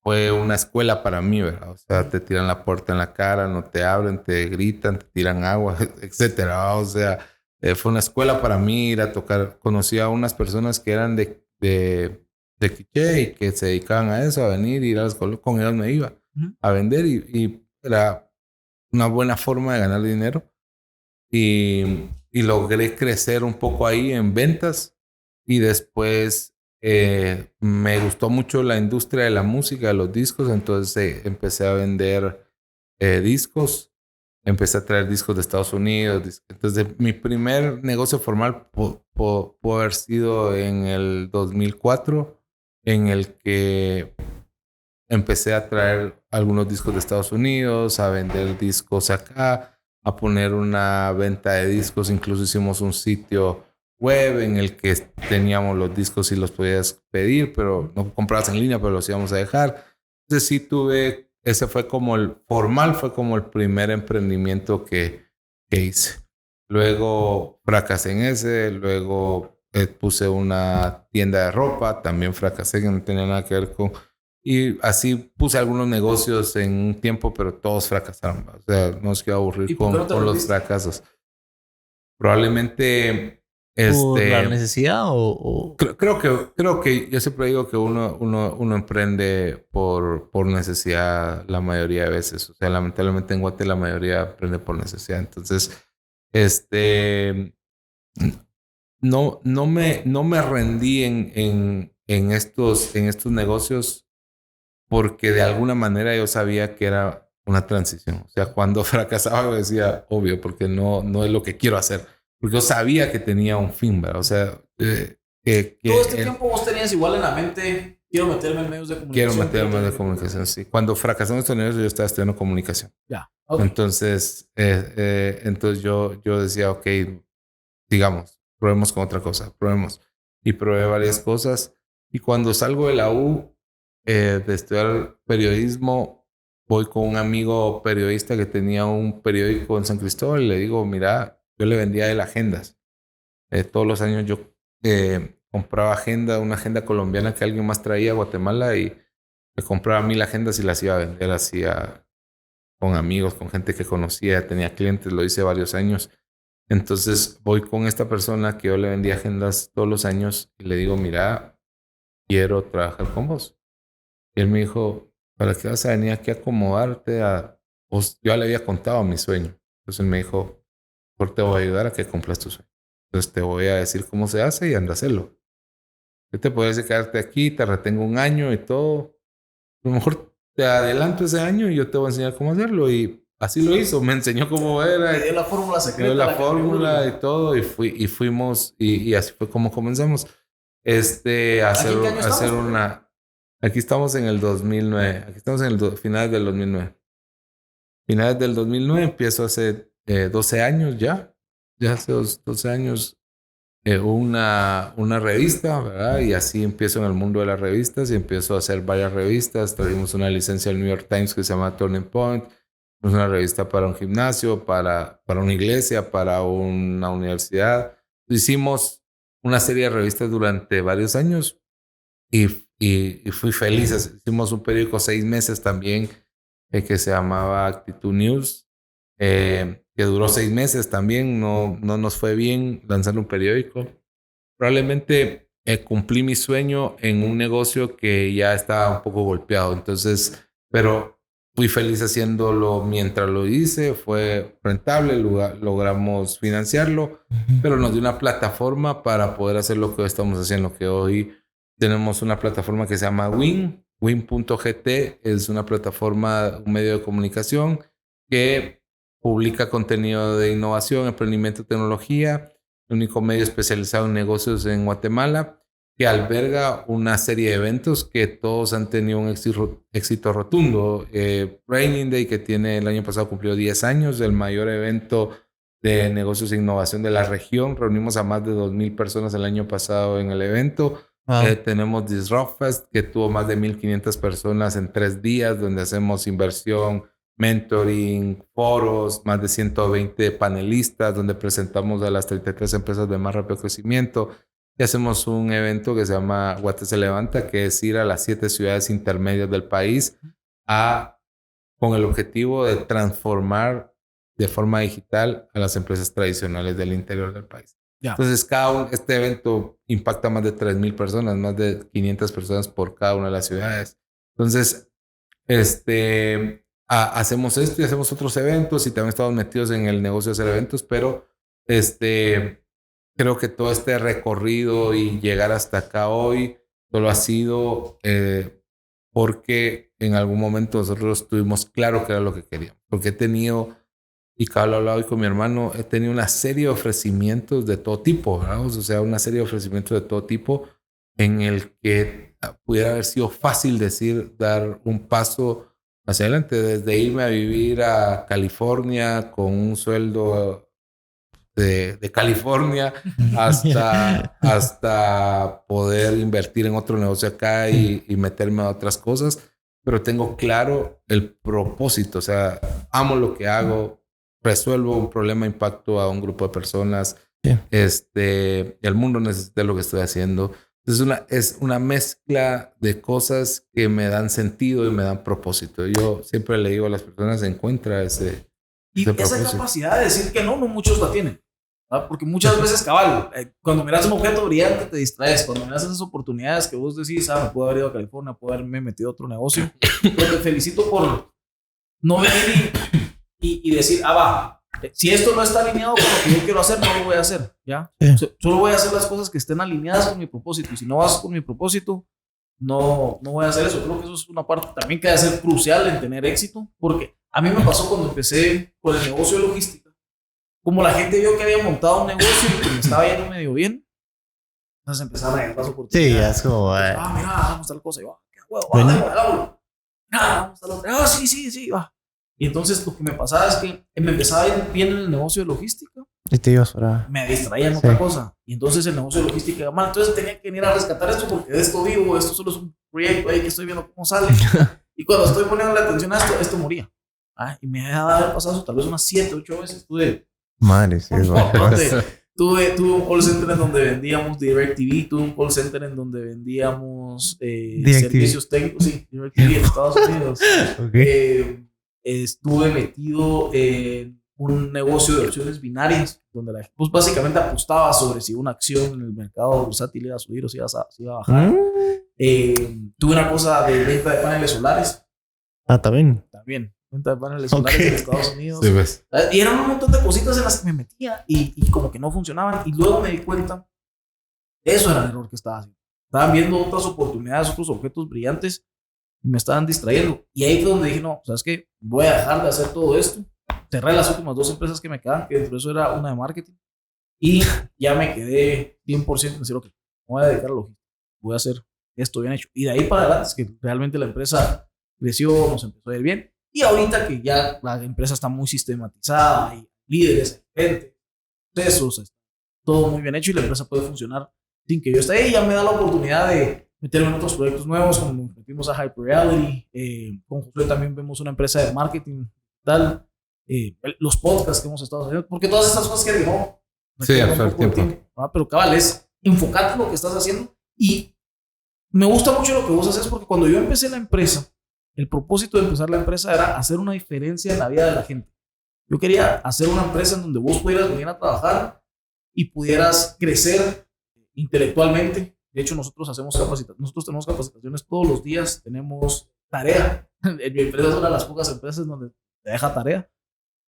Fue una escuela para mí, ¿verdad? O sea, te tiran la puerta en la cara, no te abren, te gritan, te tiran agua, etcétera, ¿verdad? O sea, fue una escuela para mí ir a tocar. Conocí a unas personas que eran de Quiché y que se dedicaban a eso, a venir y ir a las colonias. Con ellos me iba a vender y era una buena forma de ganar dinero y logré crecer un poco ahí en ventas y después me gustó mucho la industria de la música, de los discos, entonces empecé a vender discos, empecé a traer discos de Estados Unidos, entonces mi primer negocio formal pudo haber sido en el 2004 en el que empecé a traer algunos discos de Estados Unidos, a vender discos acá, a poner una venta de discos. Incluso hicimos un sitio web en el que teníamos los discos y los podías pedir, pero no comprabas en línea, pero los íbamos a dejar. Entonces sí ese fue como fue como el primer emprendimiento que hice. Luego fracasé en ese, luego puse una tienda de ropa, también fracasé, que no tenía nada que ver con... Y así puse algunos negocios en un tiempo, pero todos fracasaron. O sea, no nos quiero aburrir con los fracasos. Probablemente... ¿Por la necesidad o...? Creo que yo siempre digo que uno emprende por necesidad la mayoría de veces. O sea, lamentablemente en Guate la mayoría emprende por necesidad. Entonces, no me rendí en estos negocios porque de alguna manera yo sabía que era una transición. O sea, cuando fracasaba yo decía, obvio, porque no es lo que quiero hacer. Porque yo sabía que tenía un fin, ¿verdad? O sea, todo este tiempo vos tenías igual en la mente, quiero meterme en medios de comunicación. Quiero meterme en medios de comunicación, sí. Cuando fracasé en estos negocios yo estaba estudiando comunicación. Ya. Okay. Entonces yo decía, ok, digamos, probemos con otra cosa, probemos. Y probé varias cosas. Y cuando salgo de la U, de estudiar periodismo, voy con un amigo periodista que tenía un periódico en San Cristóbal y le digo, mira, yo le vendía a él agendas. Todos los años yo compraba una agenda colombiana que alguien más traía a Guatemala y me compraba 1000 agendas y las iba a vender así con amigos, con gente que conocía, tenía clientes, lo hice varios años. Entonces voy con esta persona que yo le vendía agendas todos los años y le digo, mira, quiero trabajar con vos. Y él me dijo, ¿para qué vas a venir aquí a acomodarte a vos? Yo le había contado mi sueño. Entonces él me dijo, te voy a ayudar a que cumplas tu sueño. Entonces te voy a decir cómo se hace y anda a hacerlo. Yo te puedes quedarte aquí, te retengo un año y todo. A lo mejor te adelanto ese año y yo te voy a enseñar cómo hacerlo. Y así lo hizo, me enseñó cómo era. Me dio la fórmula secreta. Me dio la fórmula y todo. Y fuimos, y así fue como comenzamos. Hacer una... Aquí estamos en el 2009. Aquí estamos en el finales del 2009. Finales del 2009 empiezo hace 12 años ya. Ya hace 12 años una revista, ¿verdad? Y así empiezo en el mundo de las revistas y empiezo a hacer varias revistas. Tuvimos una licencia del New York Times que se llama Turning Point. Es una revista para un gimnasio, para una iglesia, para una universidad. Hicimos una serie de revistas durante varios años y fui feliz. Hicimos un periódico 6 meses también que se llamaba Actitud News, que duró 6 meses también. No nos fue bien lanzar un periódico. Probablemente cumplí mi sueño en un negocio que ya estaba un poco golpeado. Entonces, pero fui feliz haciéndolo mientras lo hice. Fue rentable, logramos financiarlo, pero nos dio una plataforma para poder hacer lo que hoy estamos haciendo, que hoy tenemos una plataforma que se llama Win.gt. Es una plataforma, un medio de comunicación que publica contenido de innovación, emprendimiento, tecnología. El único medio especializado en negocios en Guatemala, que alberga una serie de eventos que todos han tenido un éxito rotundo. Raining Day, que el año pasado cumplió 10 años, el mayor evento de negocios e innovación de la región. Reunimos a más de 2,000 personas el año pasado en el evento. Tenemos Disrupt Fest, que tuvo más de 1,500 personas en 3 días, donde hacemos inversión, mentoring, foros, más de 120 panelistas, donde presentamos a las 33 empresas de más rápido crecimiento. Y hacemos un evento que se llama Guate se levanta, que es ir a las 7 ciudades intermedias del país con el objetivo de transformar de forma digital a las empresas tradicionales del interior del país. Entonces, este evento impacta más de 3,000 personas, más de 500 personas por cada una de las ciudades. Entonces, hacemos esto y hacemos otros eventos y también estamos metidos en el negocio de hacer eventos, pero creo que todo este recorrido y llegar hasta acá hoy solo ha sido porque en algún momento nosotros tuvimos claro que era lo que queríamos. Porque he tenido, y cada lo hablado hoy con mi hermano, he tenido una serie de ofrecimientos de todo tipo, ¿verdad? O sea, una serie de ofrecimientos de todo tipo en el que pudiera haber sido fácil dar un paso hacia adelante, desde irme a vivir a California con un sueldo de California hasta poder invertir en otro negocio acá y meterme a otras cosas. Pero tengo claro el propósito, o sea, amo lo que hago, resuelvo un problema, impacto a un grupo de personas. El mundo necesita lo que estoy haciendo. Es una mezcla de cosas que me dan sentido y me dan propósito. Yo siempre le digo a las personas, encuentra ese propósito. Esa capacidad de decir que no muchos la tienen. ¿Verdad? Porque muchas veces, cabal, cuando miras un objeto brillante te distraes. Cuando miras esas oportunidades que vos decís, me puedo haber ido a California, puedo haberme metido a otro negocio. Pero te felicito por no venir y decir, si esto no está alineado con lo que yo quiero hacer, no lo voy a hacer, ¿ya? Solo voy a hacer las cosas que estén alineadas con mi propósito. Y si no vas con mi propósito, no voy a hacer eso. Creo que eso es una parte también que debe ser crucial en tener éxito. Porque a mí me pasó cuando empecé con el negocio de logística. Como la gente vio que había montado un negocio y que me estaba yendo medio bien, entonces empezaron a llegar las oportunidades. Sí, es como... mira, vamos a tal cosa. Y va, qué huevo, vamos a la otra. Sí, va. Y entonces lo que me pasaba es que me empezaba a ir bien en el negocio de logística. Y te ibas para... Me distraía en otra cosa. Y entonces el negocio de logística iba mal. Entonces tenía que venir a rescatar esto porque de esto vivo. Esto solo es un proyecto ahí que estoy viendo cómo sale. Y cuando estoy poniendo la atención a esto moría. Y me ha pasado eso tal vez unas 7, 8 veces. Tuve Madre, sí, Tuve un call center en donde vendíamos DirecTV, tuve un call center en donde vendíamos servicios técnicos, sí, DirecTV en Estados Unidos. Okay. Estuve metido en un negocio de opciones binarias, donde la gente pues, básicamente apostaba sobre si una acción en el mercado bursátil iba a subir o si iba a bajar. Tuve una cosa de venta de paneles solares. También. Venta de paneles solares en Estados Unidos. Sí, ves. Y eran un montón de cositas en las que me metía y como que no funcionaban. Y luego me di cuenta, eso era el error que estaba haciendo. Estaban viendo otras oportunidades, otros objetos brillantes y me estaban distrayendo. Y ahí fue donde dije, no, ¿sabes qué? Voy a dejar de hacer todo esto. Cerré las últimas 2 empresas que me quedaban, que dentro de eso era una de marketing. Y ya me quedé 100% en decir, ok, me voy a dedicar a logística. Voy a hacer esto bien hecho. Y de ahí para adelante es que realmente la empresa creció, nos empezó a ir bien. Y ahorita que ya la empresa está muy sistematizada, hay líderes, hay gente, procesos, todo muy bien hecho y la empresa puede funcionar sin que yo esté ahí. Ya me da la oportunidad de meterme en otros proyectos nuevos, como nos metimos a Hyper Reality. Con Josué también vemos una empresa de marketing tal. Los podcasts que hemos estado haciendo, porque todas estas cosas que digo, sí, al tiempo. Pero cabal, es enfocarte en lo que estás haciendo. Y me gusta mucho lo que vos haces, porque cuando yo empecé la empresa, el propósito de empezar la empresa era hacer una diferencia en la vida de la gente. Yo quería hacer una empresa en donde vos pudieras venir a trabajar y pudieras crecer intelectualmente. De hecho, nosotros tenemos capacitaciones todos los días, tenemos tarea. En mi empresa es una de las pocas empresas donde te deja tarea.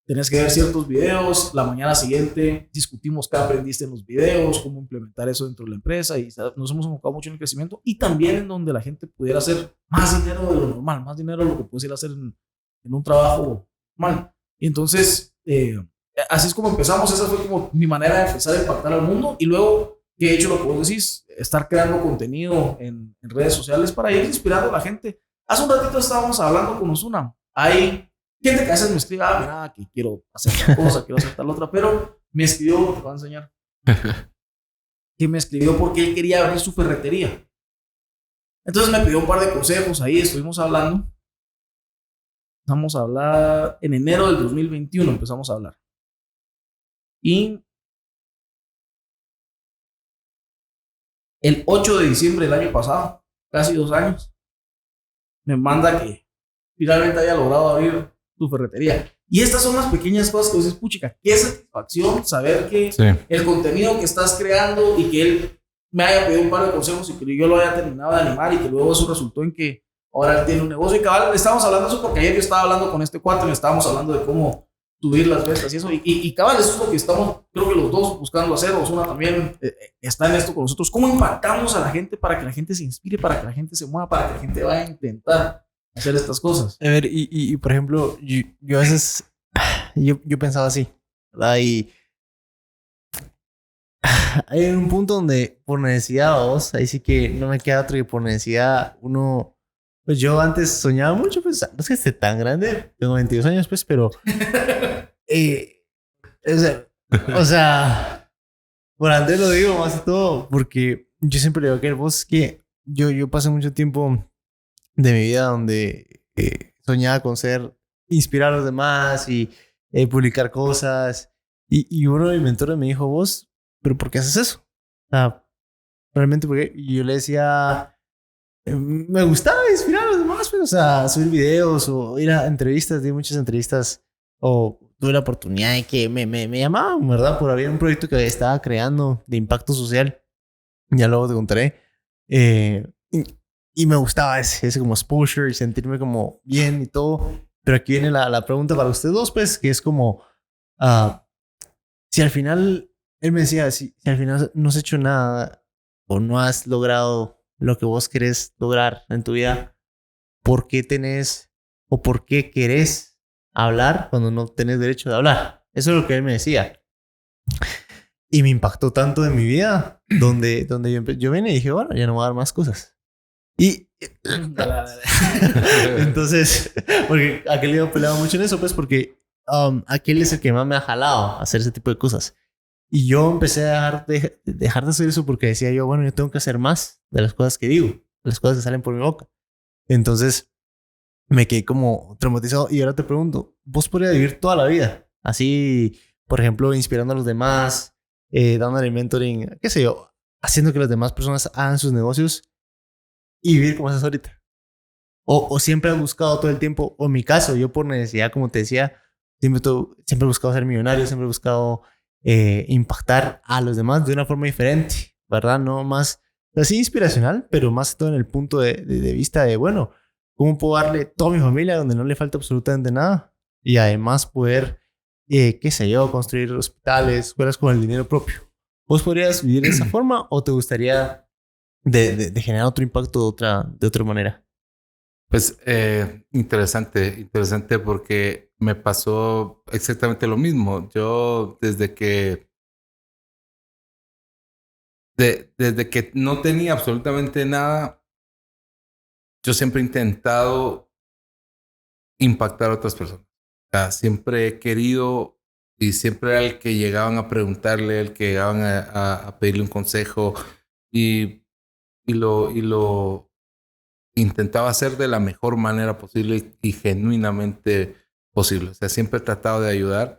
Tenés que ver ciertos videos, la mañana siguiente discutimos qué aprendiste en los videos, cómo implementar eso dentro de la empresa y nos hemos enfocado mucho en el crecimiento y también en donde la gente pudiera hacer más dinero de lo normal, más dinero de lo que puedes ir a hacer en un trabajo normal. Y entonces, así es como empezamos, esa fue como mi manera de empezar a impactar al mundo y luego que he hecho lo que vos decís, estar creando contenido en redes sociales para ir inspirando a la gente. Hace un ratito estábamos hablando con Osuna, hay gente que a veces me escribe, mira, que quiero hacer tal cosa, quiero hacer tal otra, pero me escribió, te voy a enseñar, que me escribió porque él quería abrir su ferretería. Entonces me pidió un par de consejos, ahí estuvimos hablando. Empezamos a hablar en enero del 2021, empezamos a hablar. Y el 8 de diciembre del año pasado, casi 2 años, me manda que finalmente haya logrado abrir tu ferretería. Y estas son las pequeñas cosas que dices, puchica, qué satisfacción saber que el contenido que estás creando y que él me haya pedido un par de consejos y que yo lo haya terminado de animar y que luego eso resultó en que ahora él tiene un negocio. Y cabal, estábamos hablando de eso porque ayer yo estaba hablando con este cuate y estábamos hablando de cómo subir las ventas y eso. Y cabal, eso es lo que estamos, creo que los dos buscando hacer. Osuna también está en esto con nosotros. ¿Cómo impactamos a la gente para que la gente se inspire, para que la gente se mueva, para que la gente vaya a intentar hacer estas cosas? A ver, y por ejemplo, yo a veces, yo pensaba así, ¿verdad? Y hay un punto donde por necesidad, vos, ahí sí que no me queda otro que por necesidad uno, pues yo antes soñaba mucho, pues no es que esté tan grande, tengo 22 años, pues, pero, o sea, por antes lo digo más que todo, porque yo siempre le digo que vos que yo pasé mucho tiempo de mi vida donde soñaba con inspirar a los demás y publicar cosas. Y uno de mis mentores me dijo, vos, ¿pero por qué haces eso? O sea, realmente porque yo le decía, me gustaba inspirar a los demás, pero, o sea, subir videos o ir a entrevistas, di muchas entrevistas o tuve la oportunidad de que me llamaban, ¿verdad? Por haber un proyecto que estaba creando de impacto social. Ya luego te contaré. Y me gustaba ese como exposure y sentirme como bien y todo. Pero aquí viene la pregunta para ustedes dos, pues, que es como, si al final, él me decía, si al final no has hecho nada o no has logrado lo que vos querés lograr en tu vida, ¿por qué tenés o por qué querés hablar cuando no tenés derecho de hablar? Eso es lo que él me decía. Y me impactó tanto en mi vida, donde yo vine y dije, bueno, ya no voy a dar más cosas. Y entonces, porque aquel yo peleaba mucho en eso, pues porque aquel es el que más me ha jalado a hacer ese tipo de cosas. Y yo empecé a dejar de hacer eso porque decía yo, bueno, yo tengo que hacer más de las cosas que digo, de las cosas que salen por mi boca. Entonces me quedé como traumatizado y ahora te pregunto, ¿vos podrías vivir toda la vida así por ejemplo, inspirando a los demás, dándole mentoring, qué sé yo, haciendo que las demás personas hagan sus negocios y vivir como estás ahorita? O siempre has buscado todo el tiempo, o en mi caso, yo por necesidad, como te decía, siempre he buscado ser millonario, siempre he buscado impactar a los demás de una forma diferente, ¿verdad? No más así inspiracional, pero más que todo en el punto de vista de, bueno, ¿cómo puedo darle toda mi familia donde no le falta absolutamente nada? Y además poder, qué sé yo, construir hospitales, escuelas con el dinero propio. ¿Vos podrías vivir de esa forma o te gustaría de generar otro impacto de otra manera? Pues interesante porque me pasó exactamente lo mismo. Yo desde que no tenía absolutamente nada, yo siempre he intentado impactar a otras personas. O sea, siempre he querido y siempre era el que llegaban a preguntarle, el que llegaban a pedirle un consejo y lo intentaba hacer de la mejor manera posible y genuinamente posible. O sea, siempre he tratado de ayudar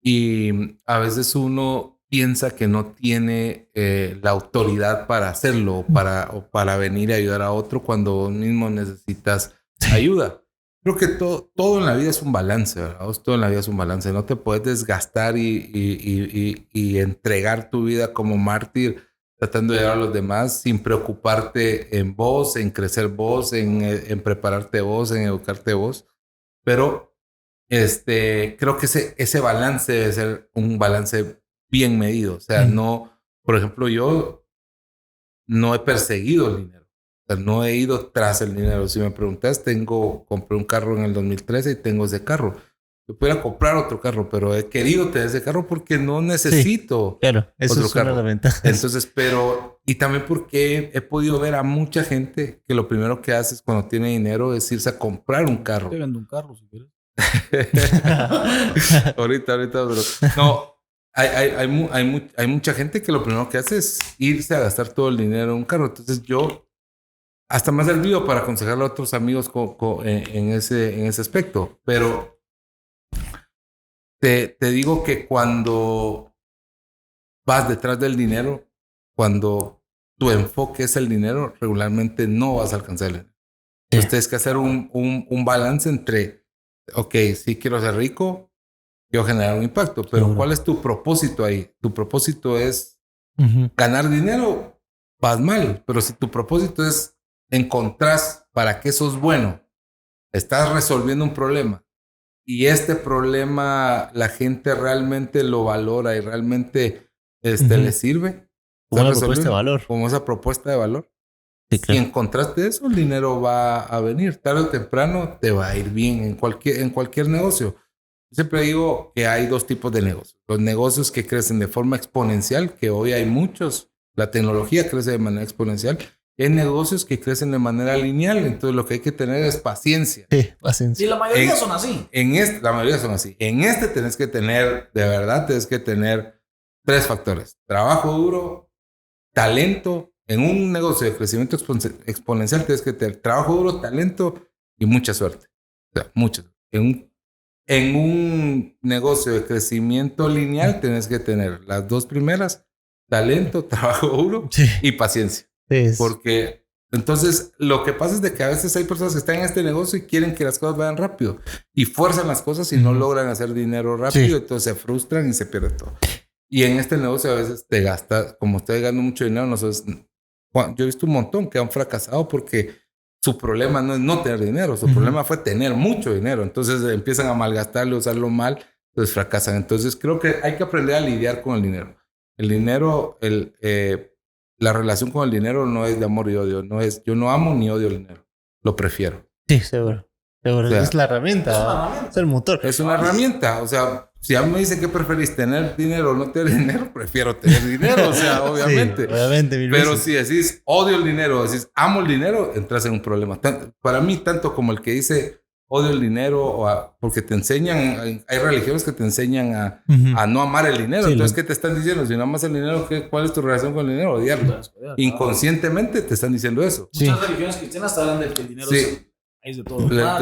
y a veces uno piensa que no tiene la autoridad para hacerlo o para venir a ayudar a otro cuando vos mismo necesitas ayuda. Creo que todo en la vida es un balance, ¿verdad? Todo en la vida es un balance. No te puedes desgastar y entregar tu vida como mártir tratando de ayudar a los demás sin preocuparte en vos, en crecer vos, en prepararte vos, en educarte vos. Pero creo que ese balance debe ser un balance bien medido. O sea, no, por ejemplo, yo no he perseguido el dinero. O sea, no he ido tras el dinero. Si me preguntas, compré un carro en el 2013 y tengo ese carro. Yo pudiera comprar otro carro, pero he querido tener ese carro porque no necesito claro, eso otro es carro. Una de las ventajas. Entonces, y también porque he podido ver a mucha gente que lo primero que hace cuando tiene dinero es irse a comprar un carro. Te vendo un carro si quieres. ahorita, pero no, hay mucha gente que lo primero que hace es irse a gastar todo el dinero en un carro. Entonces yo hasta me ha servido para aconsejarle a otros amigos en ese aspecto. Pero te digo que cuando vas detrás del dinero, cuando tu enfoque es el dinero, regularmente no vas a alcanzar el dinero. Entonces tienes que hacer un balance entre, ok, sí quiero ser rico, quiero generar un impacto, pero ¿cuál es tu propósito ahí? Tu propósito es ganar dinero, vas mal. Pero si tu propósito es encontrar para qué sos bueno, estás resolviendo un problema y este problema la gente realmente lo valora y realmente le sirve. Como una propuesta de valor. Como esa propuesta de valor. Sí, claro. Si encontraste eso, el dinero va a venir. Tarde o temprano te va a ir bien en cualquier negocio. Siempre digo que hay dos tipos de negocios. Los negocios que crecen de forma exponencial, que hoy hay muchos. La tecnología crece de manera exponencial. Hay negocios que crecen de manera lineal. Entonces lo que hay que tener es paciencia. Sí, paciencia. Y la mayoría son así. La mayoría son así. En tenés que tener, de verdad, tienes que tener 3 factores. Trabajo duro, talento. En un negocio de crecimiento exponencial tienes que tener trabajo duro, talento y mucha suerte. O sea, mucha suerte. En un negocio de crecimiento lineal tienes que tener las 2 primeras, talento, trabajo duro y paciencia. Sí. Porque entonces lo que pasa es de que a veces hay personas que están en este negocio y quieren que las cosas vayan rápido y fuerzan las cosas y no logran hacer dinero rápido, entonces se frustran y se pierde todo. Y en este negocio a veces te gasta, como estás ganando mucho dinero, nosotros... Yo he visto un montón que han fracasado porque su problema no es no tener dinero, su problema fue tener mucho dinero. Entonces empiezan a malgastarlo, usarlo mal, entonces fracasan. Entonces creo que hay que aprender a lidiar con el dinero. El dinero, la relación con el dinero no es de amor y odio. No es, yo no amo ni odio el dinero. Lo prefiero. Sí, seguro. O sea, es la herramienta. Es el motor. Es una herramienta. O sea, si a mí me dicen que preferís tener dinero o no tener dinero, prefiero tener dinero. O sea, obviamente. Sí, obviamente. Pero si decís odio el dinero, decís amo el dinero, entras en un problema. Para mí, tanto como el que dice odio el dinero, porque te enseñan, hay religiones que te enseñan a no amar el dinero. Sí, entonces, ¿qué te están diciendo? Si no amas el dinero, ¿cuál es tu relación con el dinero? Odiarlo. Inconscientemente te están diciendo eso. Muchas religiones cristianas hablan de que el dinero es de todo. La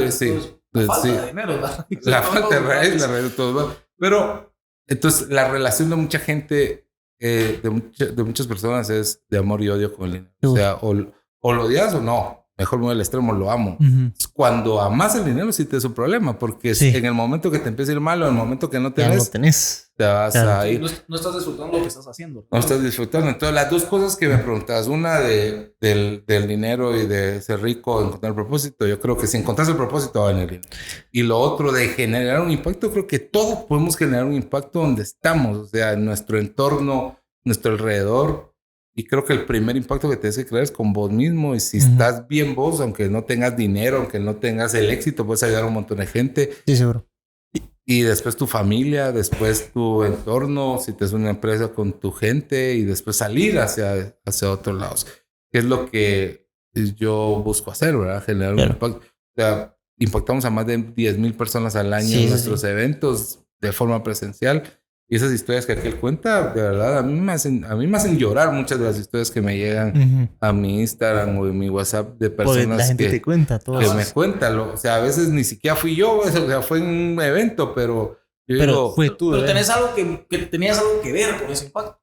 falta de dinero. La falta de raíz, la raíz de todo. Pero Entonces, la relación de mucha gente, de muchas personas es de amor y odio con el dinero. O sea, o lo odias o no. Mejor muy al extremo, lo amo. Cuando amas el dinero sí te es un problema, porque en el momento que te empieza a ir mal o en el momento que no ya no tenés, te vas a ir. No estás disfrutando lo que estás haciendo. No estás disfrutando. Entonces, las dos cosas que me preguntabas, una del dinero y de ser rico, encontrar el propósito, yo creo que si encontras el propósito va a venir dinero. Y lo otro de generar un impacto, creo que todos podemos generar un impacto donde estamos, o sea, en nuestro entorno, nuestro alrededor. Y creo que el primer impacto que tienes que crear es con vos mismo. Y si estás bien vos, aunque no tengas dinero, aunque no tengas el éxito, puedes ayudar a un montón de gente. Sí, seguro. Y después tu familia, después tu entorno, si tienes una empresa con tu gente y después salir hacia otros lados. Que es lo que yo busco hacer, ¿verdad? Generar un impacto. O sea, impactamos a más de 10,000 personas al año en nuestros eventos de forma presencial. Y esas historias que aquel cuenta, de verdad, a mí me hacen llorar muchas de las historias que me llegan a mi Instagram o en mi WhatsApp de personas la gente te cuenta todo. Que me cuentan. O sea, a veces ni siquiera fui yo, o sea, fue en un evento, pero yo digo... Fue tú, pero tenés algo que tenías algo que ver con ese impacto.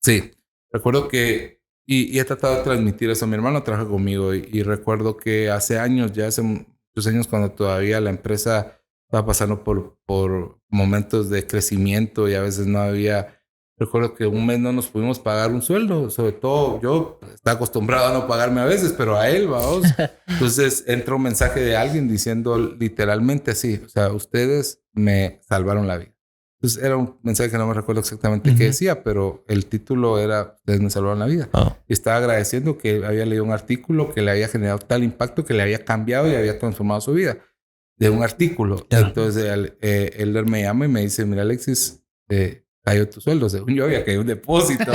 Sí, recuerdo que... Y he tratado de transmitir eso. Mi hermano trabaja conmigo y recuerdo que hace muchos años, cuando todavía la empresa estaba pasando por momentos de crecimiento y a veces no había... Recuerdo que un mes no nos pudimos pagar un sueldo. Sobre todo yo estaba acostumbrado a no pagarme a veces, pero a él, vamos. Entonces entra un mensaje de alguien diciendo literalmente así. O sea, ustedes me salvaron la vida. Entonces era un mensaje que no me recuerdo exactamente qué decía, pero el título era ustedes me salvaron la vida. Y estaba agradeciendo que había leído un artículo que le había generado tal impacto que le había cambiado y había transformado su vida. De un artículo. Entonces él me llama y me dice, mira Alexis, cayó tu sueldo. Según yo había caído un depósito.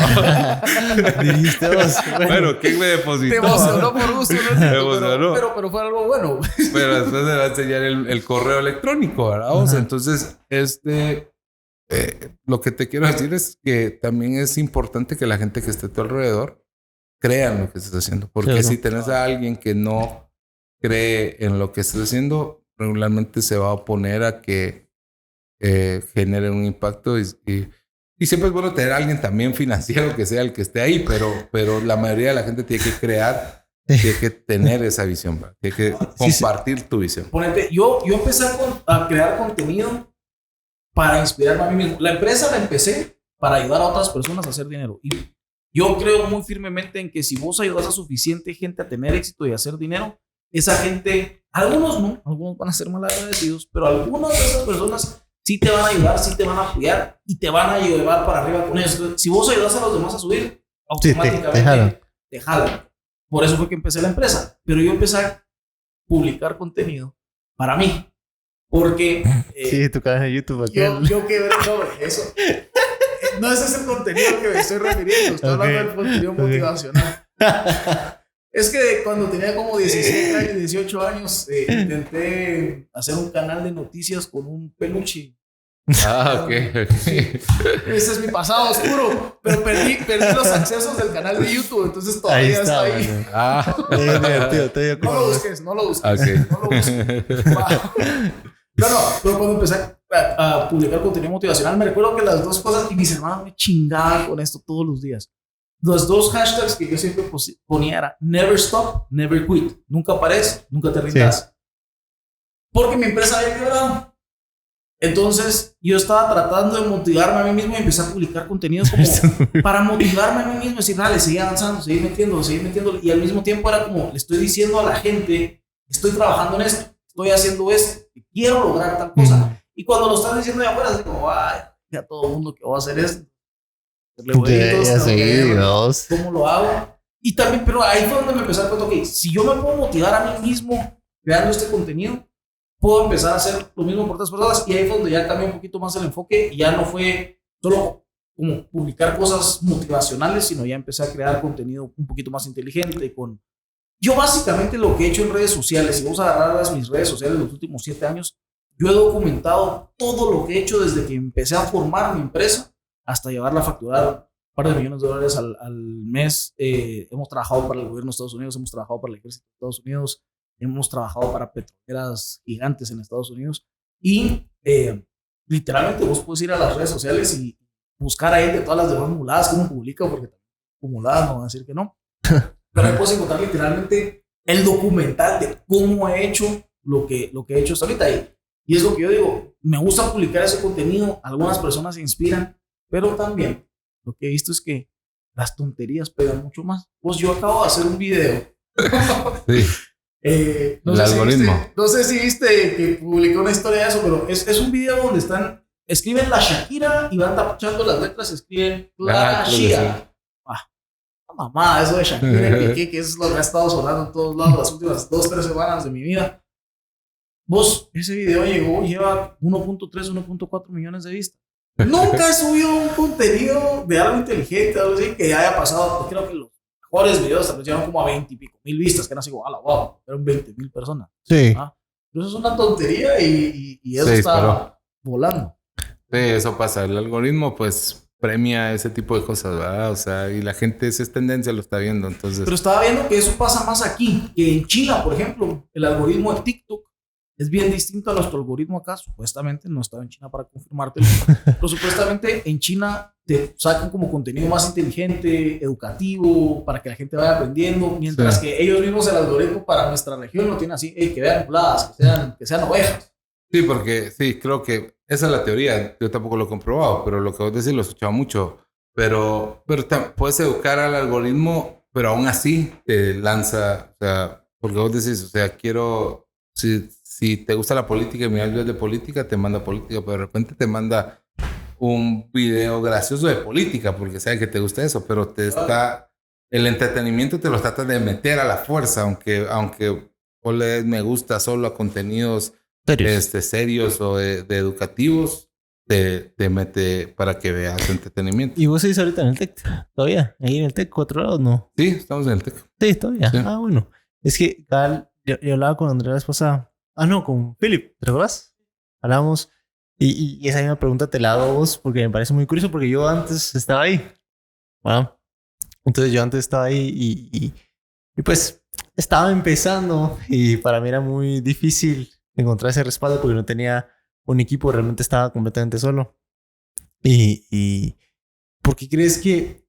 Dijiste vos. Bueno, ¿quién me depositó? Te emocionó por gusto, ¿no? Me emocionó. Pero fue algo bueno. Pero después me va a enseñar el correo electrónico, ¿verdad? O sea, entonces, lo que te quiero decir es que también es importante que la gente que esté a tu alrededor crea en lo que estás haciendo. Porque si tenés a alguien que no cree en lo que estás haciendo, regularmente se va a oponer a que genere un impacto y siempre es bueno tener a alguien también financiero que sea el que esté ahí, pero la mayoría de la gente tiene que crear, tiene que tener esa visión, ¿verdad? Tiene que compartir tu visión. Ponete, yo empecé a crear contenido para inspirarme a mí mismo. La empresa la empecé para ayudar a otras personas a hacer dinero. Y yo creo muy firmemente en que si vos ayudas a suficiente gente a tener éxito y a hacer dinero, esa gente, algunos no, algunos van a ser mal agradecidos, pero algunas de esas personas sí te van a ayudar, sí te van a apoyar y te van a llevar para arriba con eso. Si vos ayudas a los demás a subir, automáticamente te jalan. Por eso fue que empecé la empresa. Pero yo empecé a publicar contenido para mí. Porque... sí, tu canal de YouTube. Yo quebré todo eso. No es ese contenido que me estoy refiriendo. Estoy hablando del contenido motivacional. Es que cuando tenía como 17 años, 18 años, intenté hacer un canal de noticias con un peluche. Ah, ok. Sí. Ese es mi pasado oscuro. Pero perdí los accesos del canal de YouTube, entonces todavía está ahí. Bueno. Ah, divertido. No lo busques. Okay. No lo busques. No, pero cuando empecé a publicar contenido motivacional, me recuerdo que las dos cosas, y mis hermanos me chingaban con esto todos los días. Los dos hashtags que yo siempre ponía era never stop, never quit. Nunca pares, nunca te rindas. Sí. Porque mi empresa había quebrado. Entonces yo estaba tratando de motivarme a mí mismo y empecé a publicar contenidos como para motivarme a mí mismo. Decir, dale, seguir avanzando, seguir metiendo. Y al mismo tiempo era como, le estoy diciendo a la gente, estoy trabajando en esto, estoy haciendo esto, quiero lograr tal cosa. Y cuando lo están diciendo de afuera, es como, ay, ya todo el mundo que va a hacer esto. ¿Cómo lo hago? Y también, pero ahí fue donde me empecé a dar cuenta que si yo me puedo motivar a mí mismo creando este contenido, puedo empezar a hacer lo mismo por otras personas. Y ahí fue donde ya cambié un poquito más el enfoque y ya no fue solo como publicar cosas motivacionales, sino ya empecé a crear contenido un poquito más inteligente. Yo básicamente lo que he hecho en redes sociales, si vamos a agarrar mis redes sociales los últimos 7 años, yo he documentado todo lo que he hecho desde que empecé a formar mi empresa hasta llevarla a facturar un par de millones de dólares al mes. Hemos trabajado para el gobierno de Estados Unidos, hemos trabajado para el ejército de Estados Unidos, hemos trabajado para petroleras gigantes en Estados Unidos y literalmente vos puedes ir a las redes sociales y buscar ahí de todas las demás muladas cómo publica, porque muladas no van a decir que no. Pero ahí puedes encontrar literalmente el documental de cómo he hecho lo que he hecho hasta ahorita. Y es lo que yo digo, me gusta publicar ese contenido, algunas personas se inspiran, pero también lo que he visto es que las tonterías pegan mucho más. Pues yo acabo de hacer un video. Sí. No el algoritmo. No sé si viste que publicó una historia de eso, pero es un video donde escriben la Shakira y van tapando las letras, escriben la Shia. Mamá, eso de Shakira y Piqué, que eso es lo que ha estado sonando en todos lados las últimas 2-3 semanas de mi vida. Vos, ese video lleva 1.3, 1.4 millones de vistas. Nunca he subido un contenido de algo inteligente, algo así, que haya pasado. Creo que los mejores videos se llegaron como a 20 y pico mil vistas, que eran así, wow, eran 20,000 personas. Sí. Pero eso es una tontería y eso sí, está volando. Sí, eso pasa. El algoritmo, pues, premia ese tipo de cosas, ¿verdad? O sea, y la gente, esa es tendencia, lo está viendo, entonces... Pero estaba viendo que eso pasa más aquí, que en China, por ejemplo, el algoritmo de TikTok es bien distinto a nuestro algoritmo acá. Supuestamente, no estaba en China para confirmártelo, pero supuestamente en China te sacan como contenido más inteligente, educativo, para que la gente vaya aprendiendo, mientras que ellos mismos el algoritmo para nuestra región lo tienen así, que vean pladas, que sean ovejas. Sí, porque sí, creo que esa es la teoría. Yo tampoco lo he comprobado, pero lo que vos decís lo he escuchado mucho. Pero puedes educar al algoritmo, pero aún así te lanza, o sea, porque vos decís, o sea, quiero, si te gusta la política y miras videos de política, te manda política, pero de repente te manda un video gracioso de política, porque sabe que te gusta eso, pero el entretenimiento te lo trata de meter a la fuerza, aunque vos le des me gusta solo a contenidos serios o de educativos, te mete para que veas entretenimiento. ¿Y vos seguís ahorita en el TEC? ¿Todavía? ¿Ahí en el TEC 4 grados? No. Sí, estamos en el TEC. Sí, todavía. Sí. Ah, bueno. Es que yo hablaba con Andrea la esposa. No, con Philip, ¿te recuerdas? Hablábamos y esa misma pregunta te la hago a vos porque me parece muy curioso porque yo antes estaba ahí. Bueno, entonces yo antes estaba ahí y pues estaba empezando y para mí era muy difícil encontrar ese respaldo porque no tenía un equipo, realmente estaba completamente solo. Y ¿por qué crees que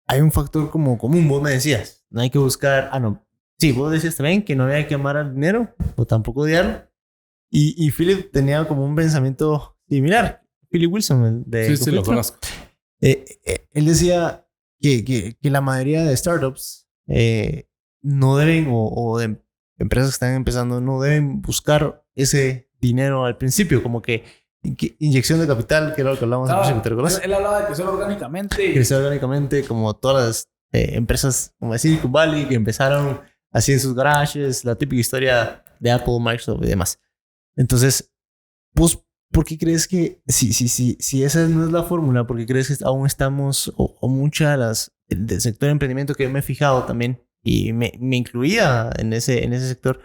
hay un factor como común? Vos me decías, no hay que buscar, no. Sí, vos decías también que no había que amar al dinero o tampoco odiarlo. Y Philip tenía como un pensamiento similar. Philip Wilson, sí, lo conozco. Él decía que la mayoría de startups no deben, o de empresas que están empezando, no deben buscar ese dinero al principio, como que inyección de capital, que era lo que hablábamos al principio, ¿te recuerdas? Él hablaba de crecer orgánicamente. Crecer orgánicamente, como todas las empresas como Silicon Valley, que empezaron así en sus garages, la típica historia de Apple, Microsoft y demás. Entonces, pues, ¿por qué crees que si esa no es la fórmula, por qué crees que aún estamos, o muchas de las del sector de emprendimiento que yo me he fijado también, y me incluía en ese sector,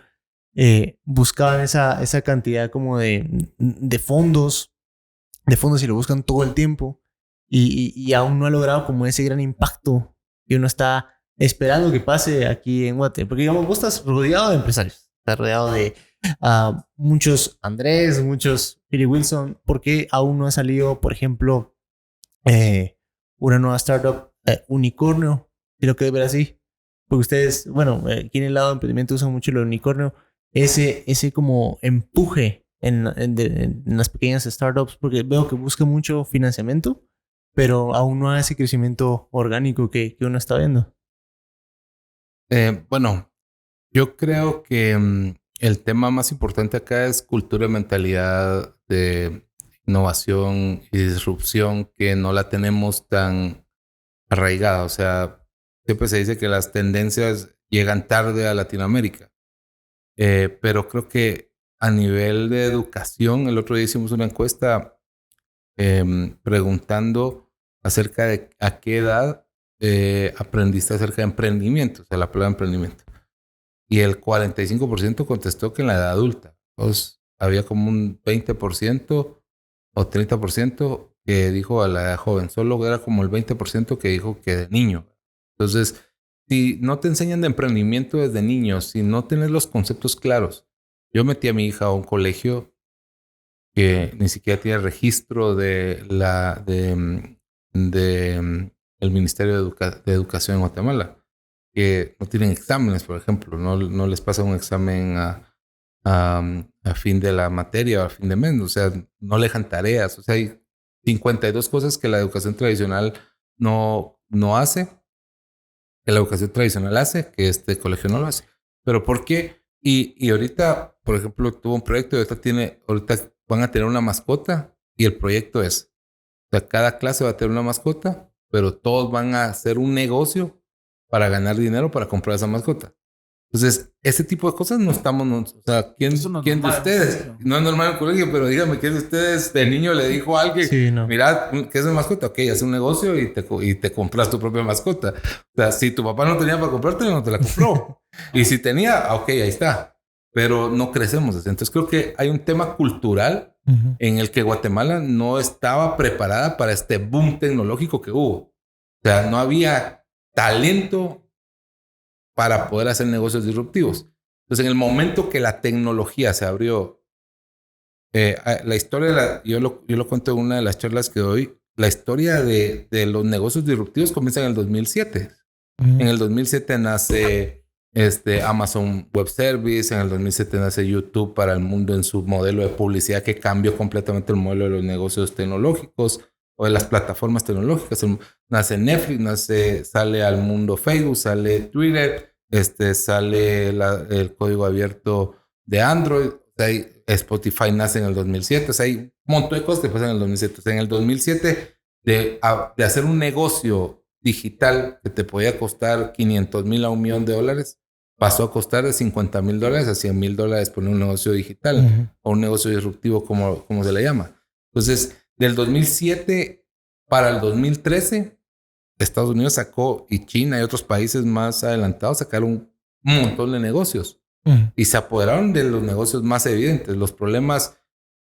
buscaban esa cantidad como de fondos y lo buscan todo el tiempo y aún no ha logrado como ese gran impacto que uno está esperando que pase aquí en Guate? Porque digamos, vos estás rodeado de empresarios, estás rodeado de muchos Andrés, muchos Philip Wilson. ¿Por qué aún no ha salido, por ejemplo, una nueva startup unicornio? Creo que debe ver así. Porque ustedes, bueno, aquí en el lado de emprendimiento usan mucho el unicornio. Ese como empuje en las pequeñas startups, porque veo que busca mucho financiamiento, pero aún no hay ese crecimiento orgánico que uno está viendo. Bueno, yo creo que el tema más importante acá es cultura y mentalidad de innovación y disrupción, que no la tenemos tan arraigada. O sea, siempre se dice que las tendencias llegan tarde a Latinoamérica. Pero creo que a nivel de educación, el otro día hicimos una encuesta preguntando acerca de a qué edad aprendiste acerca de emprendimiento, o sea, la palabra emprendimiento. Y el 45% contestó que en la edad adulta. Entonces, había como un 20% o 30% que dijo a la edad joven. Solo era como el 20% que dijo que de niño. Entonces, si no te enseñan de emprendimiento desde niños, si no tienes los conceptos claros. Yo metí a mi hija a un colegio que ni siquiera tiene registro de el Ministerio de Educación en Guatemala, que no tienen exámenes, por ejemplo, no les pasa un examen a fin de la materia o a fin de mes, o sea, no le dejan tareas, o sea, hay 52 cosas que la educación tradicional no hace, que la educación tradicional hace, que este colegio no lo hace. ¿Pero por qué? Y ahorita, por ejemplo, tuvo un proyecto y ahorita van a tener una mascota y el proyecto es, o sea, cada clase va a tener una mascota, pero todos van a hacer un negocio para ganar dinero para comprar esa mascota. Entonces, ese tipo de cosas no estamos... O sea, ¿quién de ustedes? No es normal en el colegio, pero dígame, ¿quién de ustedes de niño le dijo a alguien, sí, no, mira, ¿qué es una mascota? Ok, haz un negocio y te compras tu propia mascota. O sea, si tu papá no tenía para comprártela, no te la compró. Y si tenía, ok, ahí está. Pero no crecemos. Entonces, creo que hay un tema cultural en el que Guatemala no estaba preparada para este boom tecnológico que hubo. O sea, no había talento para poder hacer negocios disruptivos. Entonces, en el momento que la tecnología se abrió, la historia, yo lo cuento en una de las charlas que doy, la historia de los negocios disruptivos comienza en el 2007. En el 2007 nace Amazon Web Service, en el 2007 nace YouTube para el mundo en su modelo de publicidad que cambió completamente el modelo de los negocios tecnológicos o de las plataformas tecnológicas. Nace Netflix, sale al mundo Facebook, sale Twitter, sale el código abierto de Android, o sea, Spotify nace en el 2007, o sea, hay un montón de cosas que pasan en el 2007. O sea, en el 2007 de hacer un negocio digital que te podía costar $500,000 a $1 millón, pasó a costar de $50,000 a $100,000 por un negocio digital o un negocio disruptivo como se le llama. Entonces, del 2007 para el 2013, Estados Unidos sacó, y China y otros países más adelantados sacaron un montón de negocios y se apoderaron de los negocios más evidentes. Los problemas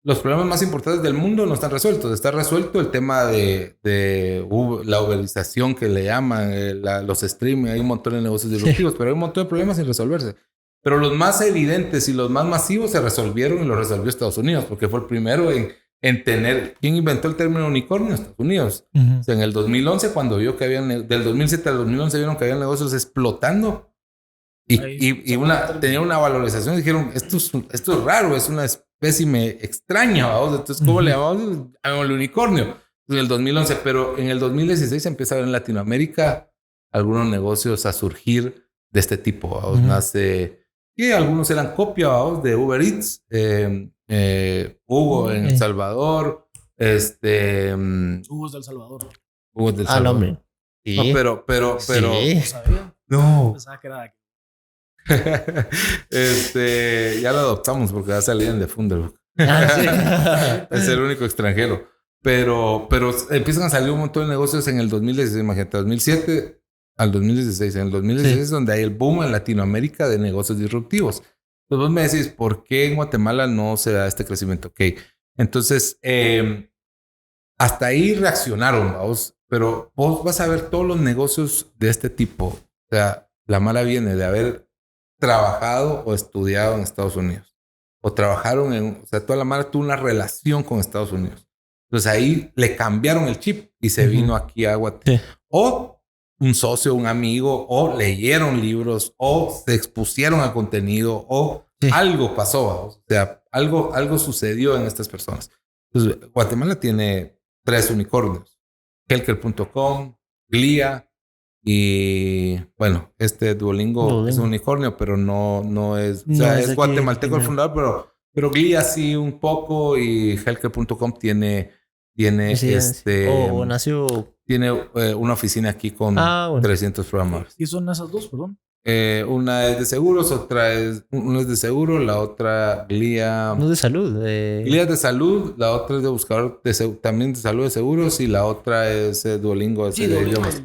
más importantes del mundo no están resueltos. Está resuelto el tema de la uberización que le llaman, los streaming. Hay un montón de negocios disruptivos, pero hay un montón de problemas sin resolverse. Pero los más evidentes y los más masivos se resolvieron y los resolvió Estados Unidos, porque fue el primero en tener... ¿Quién inventó el término unicornio? Estados Unidos. O sea, en el 2011, cuando vio que habían... Del 2007 al 2011 vieron que habían negocios explotando y tenía una valorización. Dijeron, esto es raro, es una espécime extraña, ¿vamos? Entonces, ¿cómo le llamamos? Al unicornio. En el 2011, pero en el 2016 empieza a ver en Latinoamérica algunos negocios a surgir de este tipo, ¿vamos? Nace... que algunos eran copia, ¿vamos? De Uber Eats, Hugo en El Salvador, Hugo es del Salvador. Hugo del Salvador. Hombre. Sí. No, pero ¿No sabía? No. Pensaba que era aquí. Ya lo adoptamos porque va a salir en The Funderbook. Es el único extranjero. Pero empiezan a salir un montón de negocios en el 2016, imagínate, 2007 al 2016. En el 2016 es donde hay el boom en Latinoamérica de negocios disruptivos. Entonces vos me decís, ¿por qué en Guatemala no se da este crecimiento? Ok, entonces hasta ahí reaccionaron, vamos, pero vos vas a ver todos los negocios de este tipo. O sea, la mala viene de haber trabajado o estudiado en Estados Unidos. O trabajaron o sea, toda la mala tuvo una relación con Estados Unidos. Entonces ahí le cambiaron el chip y se vino aquí a Guatemala. Sí. O un socio, un amigo, o leyeron libros, o se expusieron a contenido, o algo pasó, o sea, algo sucedió en estas personas. Entonces, Guatemala tiene 3 unicornios. Helker.com, Glia y, bueno, Duolingo es un unicornio, pero no es... O sea, es guatemalteco el fundador, pero Glia sí un poco y Helker.com tiene nació... Tiene una oficina aquí con 300 programadores. ¿Y son esas dos, perdón? Una es de seguros, una es de seguro, la otra Glia... No, de salud. Glia es de salud, la otra es de buscador también de salud de seguros y la otra es Duolingo, de idiomas.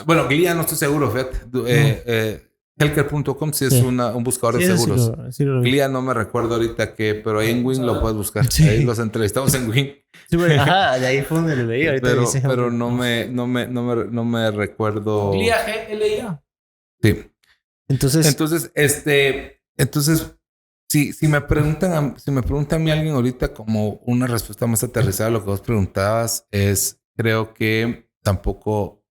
Bueno, Glia no estoy seguro, fíjate. Helker.com sí es un buscador de seguros. Glia no me recuerdo ahorita pero ahí en Wing lo puedes buscar. Sí. Ahí los entrevistamos en Wing. Sí, bueno, ajá, de ahí fue donde lo leí. Pero no me recuerdo. Glia, G-L-I-A. Sí. Entonces, Si me preguntan a mí alguien ahorita como una respuesta más aterrizada a lo que vos preguntabas creo que tampoco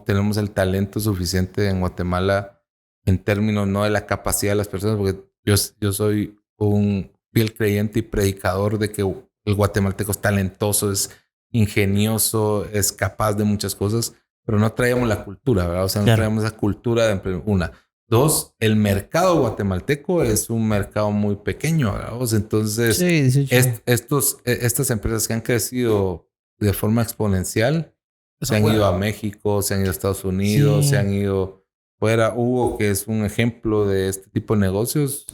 tenemos el talento suficiente en Guatemala en términos no de la capacidad de las personas, porque yo soy un fiel creyente y predicador de que el guatemalteco es talentoso, es ingenioso, es capaz de muchas cosas, pero no traíamos la cultura, ¿verdad? O sea, no traíamos esa cultura de emprendimiento. Una. Dos, el mercado guatemalteco es un mercado muy pequeño, ¿verdad? O sea, entonces, estas empresas que han crecido de forma exponencial se han ido a México, se han ido a Estados Unidos, se han ido fuera. Hugo, que es un ejemplo de este tipo de negocios,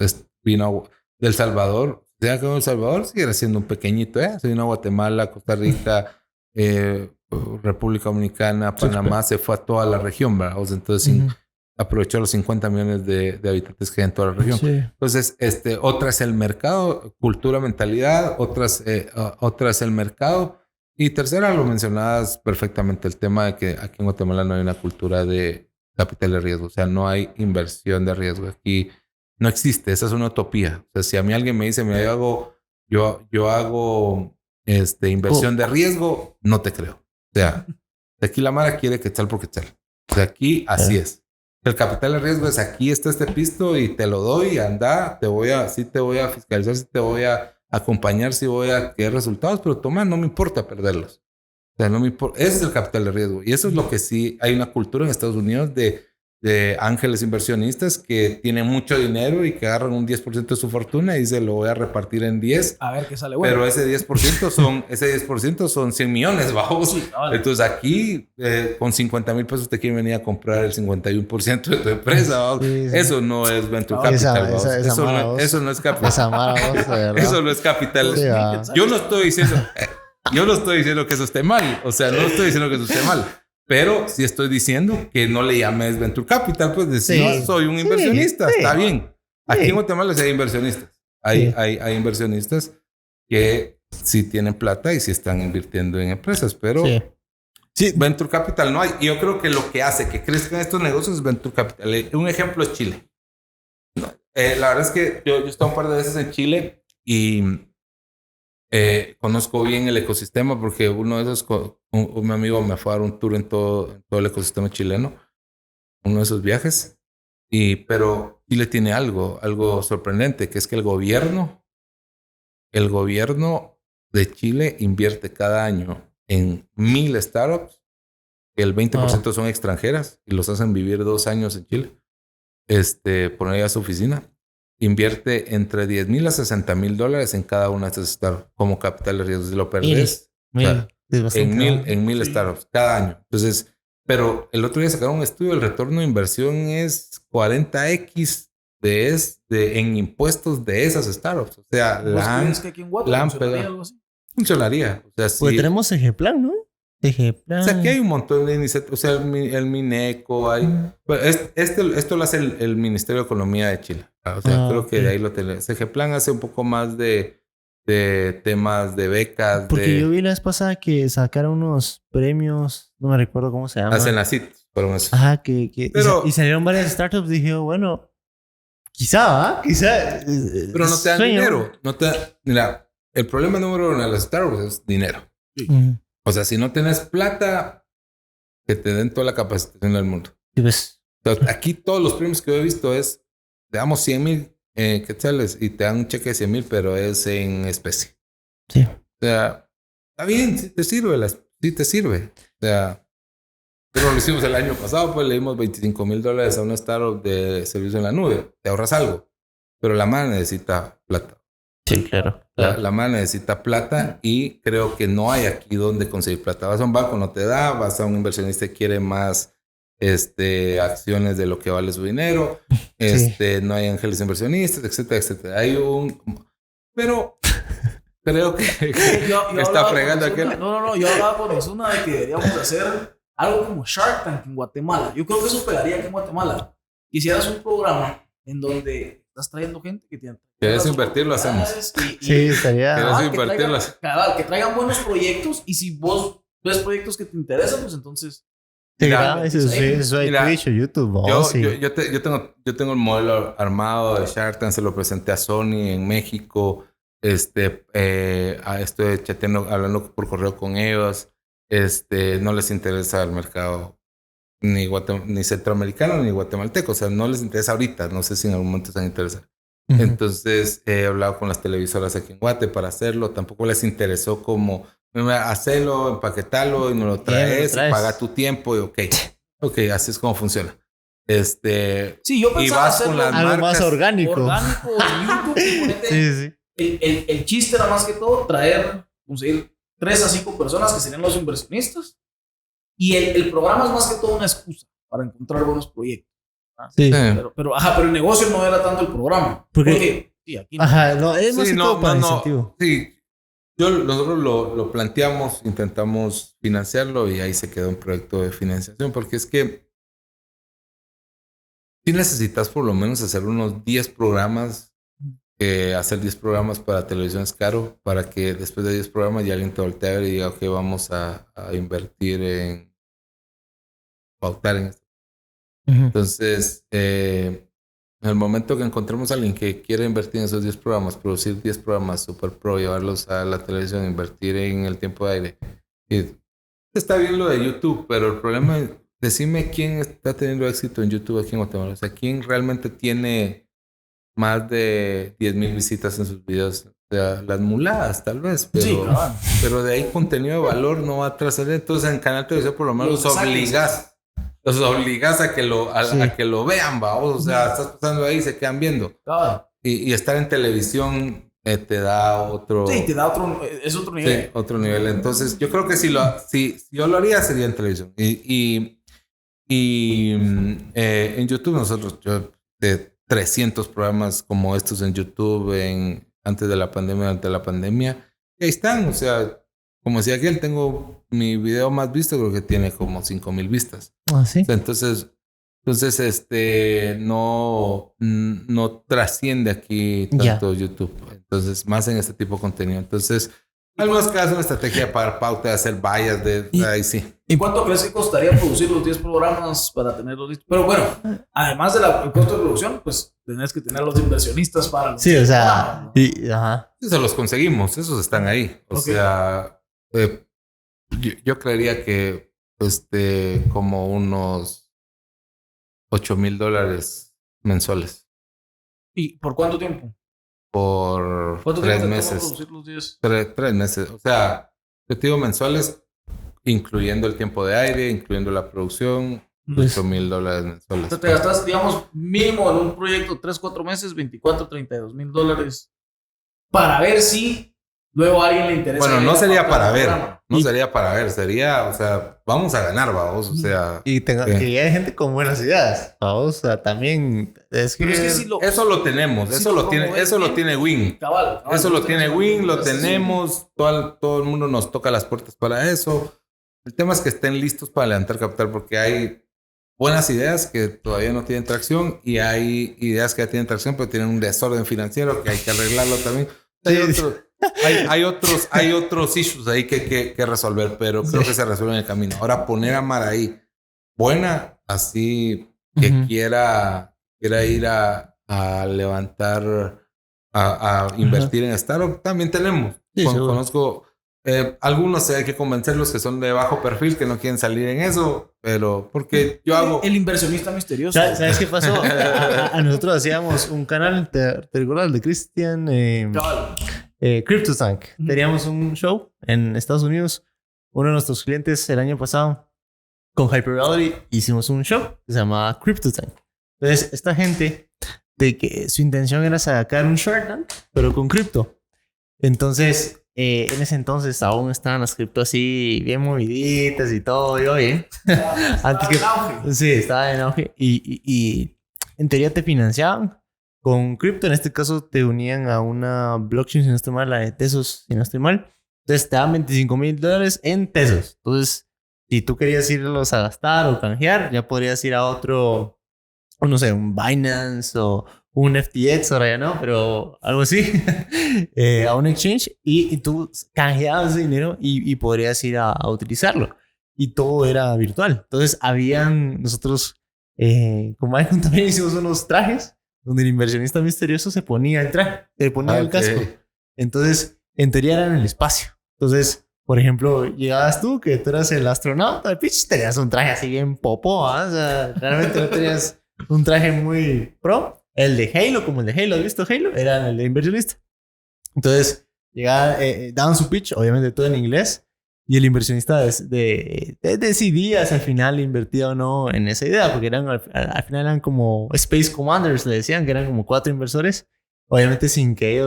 vino del Salvador. Ya que El Salvador sigue siendo un pequeñito, se vino a Guatemala, Costa Rica, República Dominicana, Panamá, se fue a toda la región, ¿verdad? O sea, entonces aprovechó los 50 millones de habitantes que hay en toda la región. Sí. Entonces, otra es el mercado, cultura, mentalidad, otra es el mercado. Y tercera, lo mencionabas perfectamente, el tema de que aquí en Guatemala no hay una cultura de capital de riesgo. O sea, no hay inversión de riesgo. Aquí no existe. Esa es una utopía. O sea, si a mí alguien me dice, mira, yo hago inversión de riesgo, no te creo. O sea, de aquí la mara quiere quetzal por quetzal. O sea, aquí así es. El capital de riesgo es aquí está este pisto y te lo doy, anda, te voy a fiscalizar, sí te voy a acompañar, sí voy a querer resultados, pero toma, no me importa perderlos. O sea, no me importa. Ese es el capital de riesgo. Y eso es lo que sí hay una cultura en Estados Unidos de ángeles inversionistas que tienen mucho dinero y que agarran un 10% de su fortuna y se lo voy a repartir en 10. A ver qué sale bueno. Pero ese 10% son 100 millones, bajos. Sí, vale. Entonces aquí con 50 mil pesos te quieren venir a comprar el 51% de tu empresa. Sí. Eso no es venture capital. Eso no es capital. Eso no es capital. Sí, yo no estoy diciendo que eso esté mal. O sea, no estoy diciendo que eso esté mal. Pero sí estoy diciendo que no le llames Venture Capital, pues decir, soy un inversionista, está bien. Aquí en Guatemala sí hay inversionistas. Hay inversionistas que sí tienen plata y sí están invirtiendo en empresas, pero Venture Capital no hay. Y yo creo que lo que hace que crezcan estos negocios es Venture Capital. Un ejemplo es Chile. La verdad es que yo he estado un par de veces en Chile y conozco bien el ecosistema porque uno de esos, un amigo me fue a dar un tour en todo el ecosistema chileno, uno de esos viajes, pero Chile tiene algo sorprendente, que es que el gobierno de Chile invierte cada año en 1,000 startups, que el 20% son extranjeras y los hacen vivir 2 años en Chile, poner ahí a su oficina. Invierte entre $10,000 a $60,000 en cada una de estas startups como capital de riesgo. Si lo perdés, en 1,000 startups cada año. Entonces, pero el otro día sacaron un estudio, el retorno de inversión es 40x en impuestos de esas startups. O sea, ¿crees que aquí en Guatemala funcionaría algo así? Funcionaría. O sea, pues tenemos Ejemplan, ¿no? O sea, aquí hay un montón de iniciativas. O sea, el Mineco hay. Bueno, esto lo hace el Ministerio de Economía de Chile. O sea, creo que de ahí lo tenemos. Ejemplan hace un poco más de temas de becas. Porque yo vi la vez pasada que sacaron unos premios, no me recuerdo cómo se llama. Hacen la CIT, fueron eso. Ajá, y salieron varias startups. Dije, bueno, quizá. Pero no te dan dinero. Mira, el problema número 1 de las startups es dinero. Sí. O sea, si no tienes plata, que te den toda la capacitación del mundo. ¿Sí ves? Entonces, aquí todos los premios que yo he visto te damos 100,000 quetzales y te dan un cheque de 100,000, pero es en especie. Sí. O sea, está bien, sí te sirve. O sea, pero lo hicimos el año pasado, pues le dimos $25,000 a una startup de servicio en la nube. Te ahorras algo, pero la mano necesita plata. Sí, claro. La mano necesita plata y creo que no hay aquí donde conseguir plata. Vas a un banco, no te da. Vas a un inversionista que quiere más acciones de lo que vale su dinero. No hay ángeles inversionistas, etcétera. Pero creo que está fregando aquel. No. Yo hablaba con Osuna de que deberíamos hacer algo como Shark Tank en Guatemala. Yo creo que eso pegaría aquí en Guatemala. Quisieras un programa en donde estás trayendo gente que tiene. ¿Quieres invertir? Lo hacemos. Sí, estaría. ¿Quieres invertirlas? Que traigan buenos proyectos y si vos ves proyectos que te interesan, pues entonces Mira, eso hay Twitch o YouTube. Yo tengo el modelo armado de Shark Tank, se lo presenté a Sony en México. Estoy chateando, hablando por correo con ellos. No les interesa el mercado ni centroamericano ni guatemalteco. O sea, no les interesa ahorita. No sé si en algún momento se van a interesar. Uh-huh. Entonces, he hablado con las televisoras aquí en Guate para hacerlo. Tampoco les interesó como hacerlo, empaquetarlo y nos lo traes. Y paga tu tiempo y ok, así es como funciona. Sí, yo pensaba hacerlo algo más orgánico. Orgánico en YouTube. Sí. El chiste era más que todo conseguir 3 a 5 personas que serían los inversionistas. Y el programa es más que todo una excusa para encontrar buenos proyectos. Sí. Pero el negocio no era tanto el programa. Porque sí, aquí no. Es más que todo para incentivo. Sí. Nosotros lo planteamos, intentamos financiarlo y ahí se quedó un proyecto de financiación, porque es que sí necesitas por lo menos hacer unos 10 programas. Hacer 10 programas para televisión es caro, para que después de 10 programas ya alguien te voltee a ver y diga, ok, vamos a invertir en pautar en esto. Uh-huh. Entonces, en el momento que encontremos a alguien que quiera invertir en esos 10 programas, producir 10 programas super pro, llevarlos a la televisión, invertir en el tiempo de aire. Y está bien lo de YouTube, pero el problema es, decime quién está teniendo éxito en YouTube aquí en Guatemala. O sea, quién realmente tiene más de 10,000 visitas en sus videos. O sea, las muladas, tal vez. Pero, sí, claro. Pero de ahí contenido de valor no va a trascender. Entonces, en Canal Televisión, por lo menos, los obligas a que lo vean, vamos. O sea, estás pasando ahí y se quedan viendo. Claro. Y estar en televisión te da otro... Sí, te da es otro nivel. Sí, otro nivel. Entonces, yo creo que si yo lo haría, sería en televisión. Y en YouTube nosotros... 300 programas como estos en YouTube antes de la pandemia, durante la pandemia. Y ahí están, o sea, como decía aquel, tengo mi video más visto, creo que tiene como 5,000 vistas. Ah, sí. O sea, entonces no trasciende aquí tanto YouTube. Entonces, más en este tipo de contenido. Entonces, algunos casos una estrategia para pauta de hacer vallas ahí sí. ¿Y cuánto crees que costaría producir los 10 programas para tenerlos listos? Pero bueno, además del costo de producción, pues tenés que tener los inversionistas para... Sí, o sea... Eso los conseguimos, esos están ahí. O sea, yo creería que como unos $8,000 mensuales. ¿Y por cuánto tiempo? Por 3 meses. 3 meses. O sea, yo te digo mensuales, incluyendo el tiempo de aire, incluyendo la producción, $8,000 mensuales. Entonces te gastas, digamos, mínimo en un proyecto 3-4 meses, $32,000 para ver si luego a alguien le interesa. Bueno, no sería para ver. No sería para ver. Sería, o sea, vamos a ganar, vamos. O sea... Y que hay gente con buenas ideas, vamos. O sea, también... eso lo tenemos. Eso lo tiene Win. Cabal, eso lo tiene Win, lo tenemos. Todo el mundo nos toca las puertas para eso. El tema es que estén listos para levantar capital, porque hay buenas ideas que todavía no tienen tracción y hay ideas que ya tienen tracción, pero tienen un desorden financiero que hay que arreglarlo también. Hay otros issues ahí que resolver, pero creo que se resuelven en el camino. Ahora, poner a Mara ahí buena, así que quiera ir a levantar, a invertir en startup, también tenemos. Sí, conozco algunos, hay que convencerlos que son de bajo perfil, que no quieren salir en eso, pero porque yo hago... El inversionista misterioso. ¿Sabes qué pasó? A nosotros hacíamos un canal, ¿te recuerdas? El de Christian... CryptoTank. Teníamos un show en Estados Unidos. Uno de nuestros clientes el año pasado con Hyper Reality hicimos un show que se llamaba CryptoTank. Entonces, esta gente de que su intención era sacar un Shark Tank, pero con cripto. Entonces, en ese entonces aún estaban las cripto así bien moviditas y todo. Y oye, antes que... Sí, estaba en auge. Y en teoría te financiaban con cripto. En este caso te unían a una blockchain, si no estoy mal, la de Tesos, si no estoy mal. Entonces te daban $25,000 en Tesos. Entonces, si tú querías irlos a gastar o canjear, ya podrías ir a otro, o no sé, un Binance o un FTX, ahora ya no, pero algo así, a un exchange y tú canjeabas ese dinero y podrías ir a utilizarlo. y todo era virtual. Entonces, nosotros, como Icon, también hicimos unos trajes donde el inversionista misterioso se ponía el traje, se ponía el casco. Entonces, en teoría era en el espacio. Entonces, por ejemplo, llegabas tú, que tú eras el astronauta, pitch, tenías un traje así bien popó, ¿eh? O sea, realmente no tenías un traje muy pro. El de Halo, como el de Halo, ¿has visto Halo? Era el de inversionista. Entonces, daban su pitch, obviamente todo en inglés, y el inversionista decidía si al final invertía o no en esa idea, porque al final eran como Space Commanders, le decían que eran como 4 inversores, obviamente sin que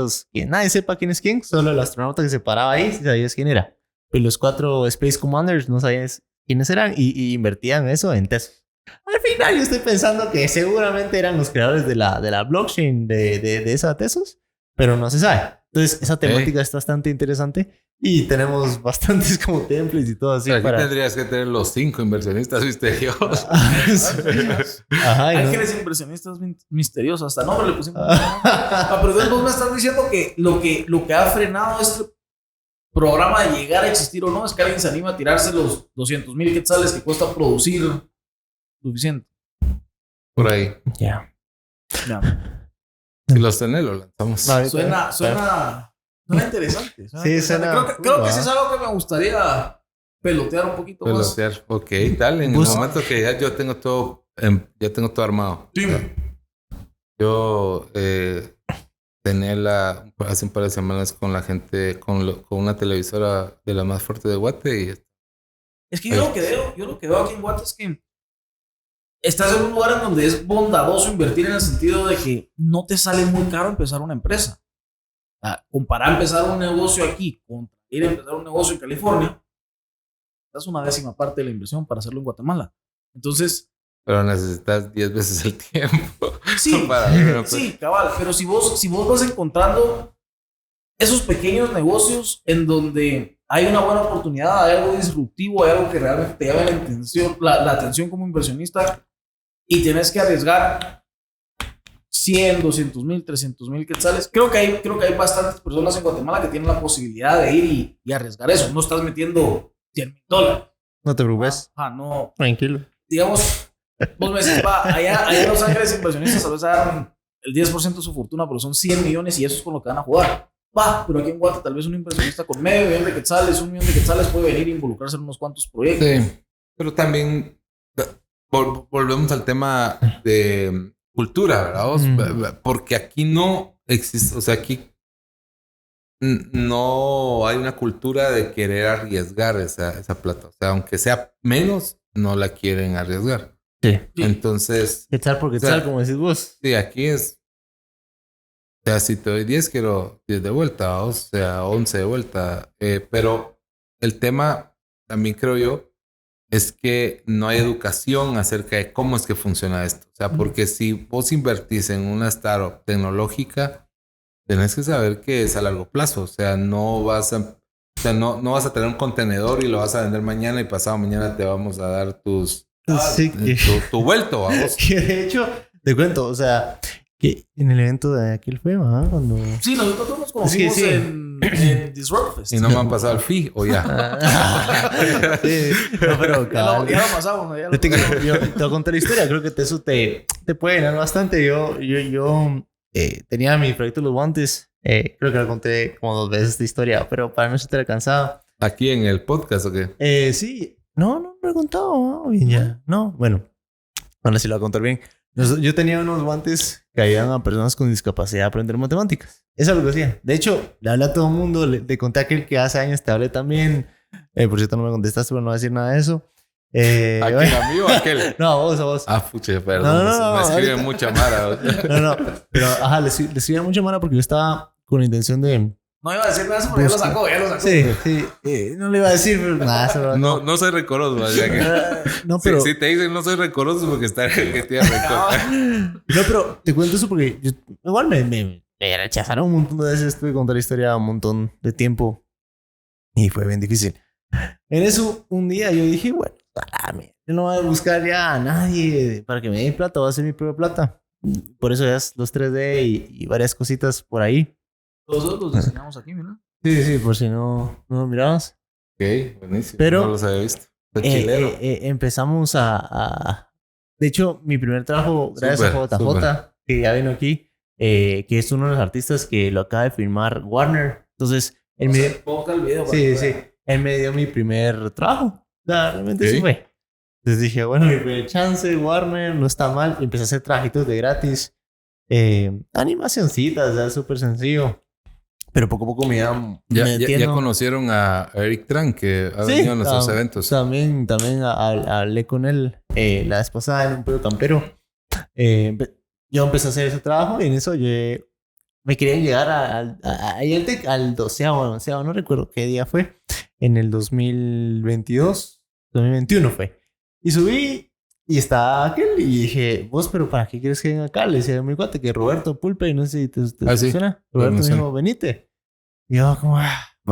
nadie sepa quién es quién, solo el astronauta que se paraba ahí, si sabías quién era. Pero los 4 Space Commanders no sabías quiénes eran y invertían eso en Tesos. Al final yo estoy pensando que seguramente eran los creadores de la blockchain de esa Tesos, pero no se sabe. Entonces, esa temática es bastante interesante y tenemos bastantes como templates y todo así. Aquí tendrías que tener los 5 inversionistas misteriosos. Ajá, Ángeles inversionistas misteriosos. Hasta nombre le pusimos. Pero entonces vos me estás diciendo que lo que ha frenado este programa de llegar a existir o no es que alguien se anima a tirarse los 200,000 quetzales que cuesta producir suficiente. Por ahí. Ya. Si los tenés, los lanzamos. Suena interesante. Sí, suena. Creo que sí es algo que me gustaría pelotear un poquito más. Ok, dale. En el momento que ya yo tengo todo, ya tengo todo armado. Sí. Yo tenía hace un par de semanas con la gente, con una televisora de la más fuerte de Guate. Y es que yo lo que veo aquí en Guate es que estás en un lugar en donde es bondadoso invertir en el sentido de que no te sale muy caro empezar una empresa. Comparar empezar un negocio aquí con ir a empezar un negocio en California, das una 10ª parte de la inversión para hacerlo en Guatemala. Entonces... Pero necesitas 10 veces el tiempo. Sí, sí, cabal. Pero si vos vas encontrando esos pequeños negocios en donde hay una buena oportunidad, hay algo disruptivo, hay algo que realmente te llama la atención como inversionista y tienes que arriesgar 100, 200,000, 300,000 quetzales. Creo que hay bastantes personas en Guatemala que tienen la posibilidad de ir y arriesgar eso. No estás metiendo $100,000. No te preocupes. No. Tranquilo. Digamos, vos me decís, allá en Los Ángeles inversionistas a veces agarran el 10% de su fortuna, pero son 100 millones y eso es con lo que van a jugar. Pero aquí en Guate tal vez un inversionista con medio millón de quetzales, $1 millón de quetzales puede venir e involucrarse en unos cuantos proyectos. Sí, pero también volvemos al tema de cultura, ¿verdad? Porque aquí no existe, o sea, aquí no hay una cultura de querer arriesgar esa plata. O sea, aunque sea menos, no la quieren arriesgar. Sí. Entonces... Quetzal por quetzal, o sea, como decís vos. Sí, aquí es... O sea, si te doy 10, quiero 10 de vuelta, o sea, 11 de vuelta. Pero el tema, también creo yo, es que no hay educación acerca de cómo es que funciona esto. O sea, porque si vos invertís en una startup tecnológica, tenés que saber que es a largo plazo. O sea, no vas a tener un contenedor y lo vas a vender mañana y pasado mañana te vamos a dar tu vuelto, vamos. Que de hecho, te cuento, o sea, que en el evento de aquel fue, cuando... Sí, nosotros nos conocimos en Disrupt Fest. Y no me han pasado el fee, o ya. Sí, no, pero ya lo pasamos. Yo te voy a contar la historia. Creo que eso te puede llenar bastante. Yo tenía mi proyecto Los Guantes. Creo que lo conté como 2 veces esta historia, pero para no estar cansado. ¿Aquí en el podcast o qué? Sí. No lo he contado. Bien, ya. No, bueno. Ahora sí lo voy a contar bien. Yo tenía unos guantes que ayudan a personas con discapacidad a aprender matemáticas. Eso es lo que hacía. De hecho, le hablé a todo el mundo. Le conté a aquel que hace años te hablé también. Por cierto, no me contestaste, pero no voy a decir nada de eso. ¿Aquel a mí o aquel? No, a vos. Puche, perdón. No, me escriben mucha mara. No. Pero, le escribía mucha mara porque yo estaba con la intención de... No iba a decir nada de eso, pero ya lo sacó. Sí. No le iba a decir, pero nada. No soy recoroso. No, pero... Si te dicen no soy recoroso, porque está que tiene rencor. No, pero te cuento eso porque igual me rechazaron un montón de veces. Tuve que contar la historia un montón de tiempo y fue bien difícil. En eso, un día yo dije, bueno, yo no voy a buscar ya a nadie para que me dé plata, voy a hacer mi propia plata. Por eso ya es los 3D y varias cositas por ahí. Todos los enseñamos aquí, ¿no? Sí, por si no lo mirabas. Ok, buenísimo. Pero, no los había visto. Chilero. Empezamos de hecho, mi primer trabajo, gracias a JJ, que ya vino aquí, que es uno de los artistas que lo acaba de firmar Warner. Entonces, él me dio... Sí. Él me dio mi primer trabajo. O sea, realmente sí fue. Entonces dije, bueno, mi primer chance, Warner, no está mal. Y empecé a hacer trabajitos de gratis. Animacioncitas, ya súper sencillo. Pero poco a poco me iban ya conocieron a Eric Tran, que ha venido a nuestros eventos. También hablé con él la vez pasada en un pueblo campero. Yo empecé a hacer ese trabajo y en eso me quería llegar al 12º, no recuerdo qué día fue, en el 2021 fue. Y subí y estaba aquel y dije, vos, pero ¿para qué quieres que venga acá? Le decía a mi cuate que Roberto Pulpe, y no sé si te suena. Roberto me dijo, venite. Y yo como,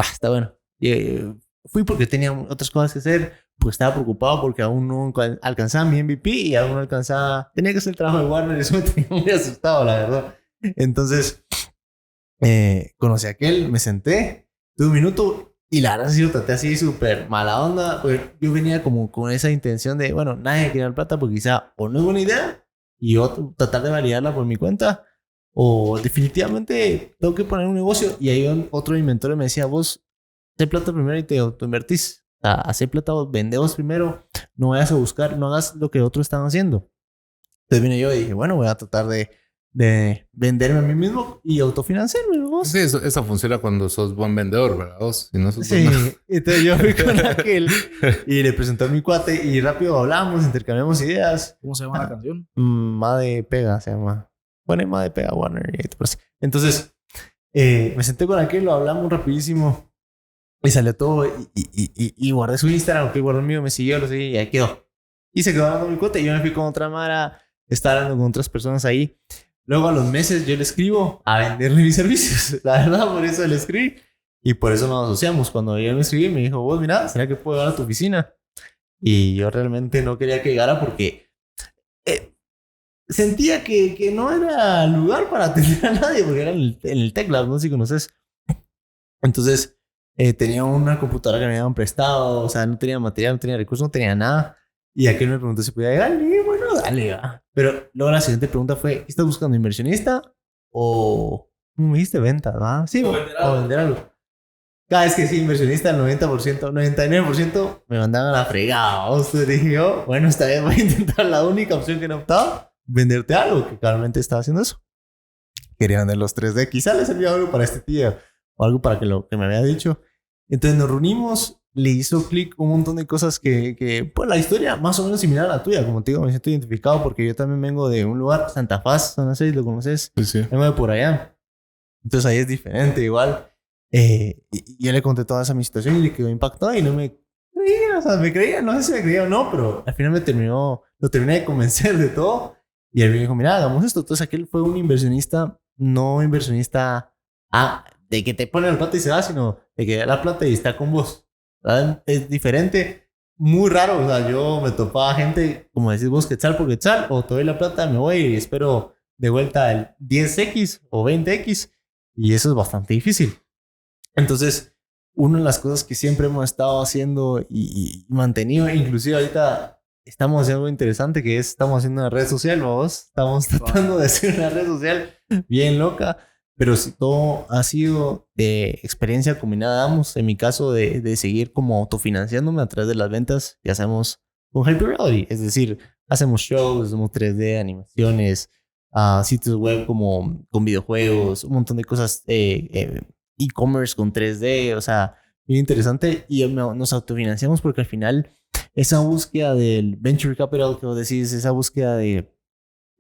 está bueno. Y fui porque tenía otras cosas que hacer, porque estaba preocupado porque aún no alcanzaba mi MVP y aún no alcanzaba, tenía que hacer el trabajo de Warner y eso me tenía muy asustado, la verdad. Entonces, conocí a aquel, me senté, tuve un minuto y la verdad sí lo traté así súper mala onda. Pues yo venía como con esa intención de, bueno, nadie quiere dar plata porque quizá o no es buena idea y yo tratar de validarla por mi cuenta, o definitivamente tengo que poner un negocio. Y ahí otro inventor me decía, vos, haz plata primero y te autoinvertís. O sea, haz plata, vende vos primero, no vayas a buscar, no hagas lo que otros están haciendo. Entonces vine yo y dije, bueno, voy a tratar de venderme a mí mismo y autofinanciarme, vos. Sí, eso funciona cuando sos buen vendedor, ¿verdad? Vos, si no sos sí, entonces yo fui con aquel y le presenté a mi cuate y rápido hablamos, intercambiamos ideas. ¿Cómo se llama la canción? Made Pega se llama. Bueno, Made Pega Warner. Entonces, me senté con aquel, lo hablamos rapidísimo y salió todo y guardé su Instagram, que guardó el mío, me siguió, lo seguí y ahí quedó. Y se quedó hablando mi cuate y yo me fui con otra mara, estaba hablando con otras personas ahí. Luego a los meses yo le escribo a venderle mis servicios. La verdad, por eso le escribí. Y por eso nos asociamos. Cuando yo me escribí, me dijo, vos, mira, ¿será que puedo llegar a tu oficina? Y yo realmente no quería que llegara porque sentía que no era lugar para atender a nadie, porque era en el Tech Lab, no sé si conoces. Entonces, tenía una computadora que me habían prestado, o sea, no tenía material, no tenía recursos, no tenía nada. Y aquel me preguntó si podía llegar. Y dije, bueno, dale, va. Pero luego la siguiente pregunta fue, ¿estás buscando inversionista o, ¿cómo me dijiste? Ventas, ¿va? Sí, o vender algo. Cada vez que sí, inversionista, el 90%, 99% me mandaban a la fregada. Entonces dije yo, bueno, esta vez voy a intentar la única opción que no he optado, venderte algo, que claramente estaba haciendo eso. Quería vender los 3D. Quizá le servía algo para este tío o algo para que me había dicho. Entonces nos reunimos. Le hizo clic un montón de cosas que pues la historia más o menos similar a la tuya. Como te digo, me siento identificado porque yo también vengo de un lugar, Santa Faz, no sé si lo conoces. Sí. Vengo de por allá. Entonces ahí es diferente, igual. Y yo le conté toda esa mi situación y le quedó impactado y no me creía. O sea, me creía, no sé si me creía o no, pero al final lo terminé de convencer de todo. Y él me dijo, mira, hagamos esto. Entonces aquel fue un inversionista, no inversionista de que te pone la plata y se va, sino de que da la plata y está con vos. ¿Saben? Es diferente, muy raro. O sea, yo me topaba gente, como decís vos, quetzal por quetzal, o te doy la plata, me voy y espero de vuelta el 10X o 20X, y eso es bastante difícil. Entonces, una de las cosas que siempre hemos estado haciendo y mantenido, inclusive ahorita estamos haciendo algo interesante, que es, estamos haciendo una red social, vamos, estamos tratando de hacer una red social bien loca. Pero si todo ha sido de experiencia combinada, vamos, en mi caso de seguir como autofinanciándome a través de las ventas que hacemos con Hyper Reality. Es decir, hacemos shows, hacemos 3D, animaciones, sitios web como con videojuegos, un montón de cosas, e-commerce con 3D, o sea, bien interesante. Y nos autofinanciamos porque al final esa búsqueda del venture capital que vos decís, esa búsqueda del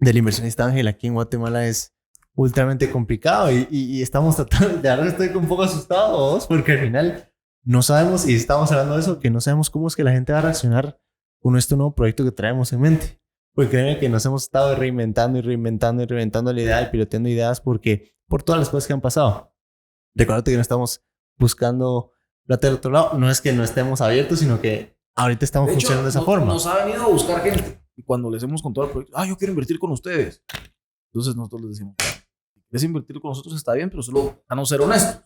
inversionista ángel aquí en Guatemala es ultramente complicado y estamos tratando, de verdad estoy un poco asustado porque al final no sabemos, y estamos hablando de eso, que no sabemos cómo es que la gente va a reaccionar con este nuevo proyecto que traemos en mente. Porque créeme que nos hemos estado reinventando la idea y piloteando ideas por todas las cosas que han pasado. Recuérdate que no estamos buscando plata del otro lado, no es que no estemos abiertos, sino que ahorita estamos funcionando de esa forma. Nos ha venido a buscar gente y cuando les hemos contado el proyecto, yo quiero invertir con ustedes. Entonces nosotros les decimos, si quieres invertir con nosotros está bien, pero solo a no ser honesto.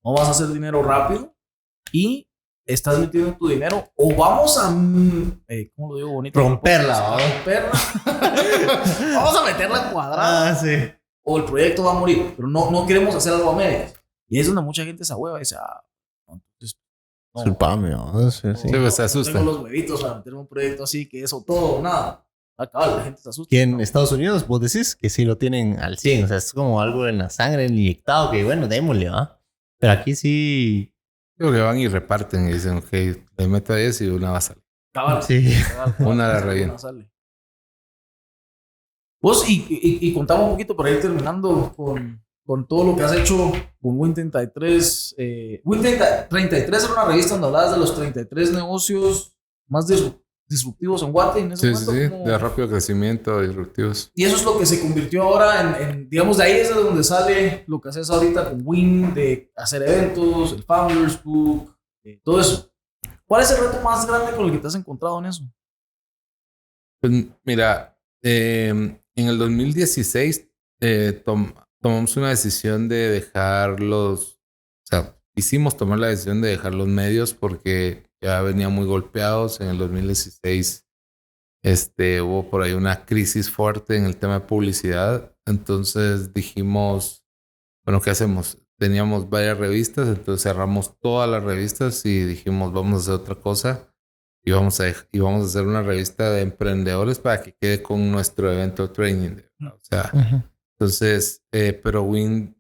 No vas a hacer dinero rápido y estás metiendo tu dinero o vamos a, ¿cómo lo digo bonito? Romperla, a romperla. Vamos a meterla cuadrada. Ah, sí. O el proyecto va a morir, pero no queremos hacer algo a medias. Y es donde mucha gente se hueva y dice, entonces, no, Disculpame, ¿no? Sí, sí. Sí, pues se asusta. tengo los huevitos para meter un proyecto así, que eso todo, nada. La gente se asusta. Que en Estados Unidos vos decís que sí lo tienen al 100, o sea, es como algo en la sangre inyectado que bueno, démosle, ¿va? Pero aquí sí... Creo que van y reparten y dicen, ok, le meto a 10 y una va a salir. Cabal. Sí. Una la rellena. Una sale. Vos, y contamos un poquito para ir terminando con todo lo que has hecho con Win33. Win33 era una revista donde hablabas de los 33 negocios más disruptivos en Guate. En ese Sí, momento, sí, de rápido crecimiento, disruptivos. y eso es lo que se convirtió ahora digamos, de ahí es de donde sale lo que haces ahorita con Win, de hacer eventos, el Founders Book, todo eso. ¿Cuál es el reto más grande con el que te has encontrado en eso? Pues mira, en el 2016 tomamos una decisión de dejar hicimos tomar la decisión de dejar los medios porque ya venían muy golpeados. En el 2016 hubo por ahí una crisis fuerte en el tema de publicidad. Entonces dijimos, bueno, ¿qué hacemos? Teníamos varias revistas, entonces cerramos todas las revistas y dijimos, vamos a hacer otra cosa. Y vamos a hacer una revista de emprendedores para que quede con nuestro evento training. O sea, entonces, pero Win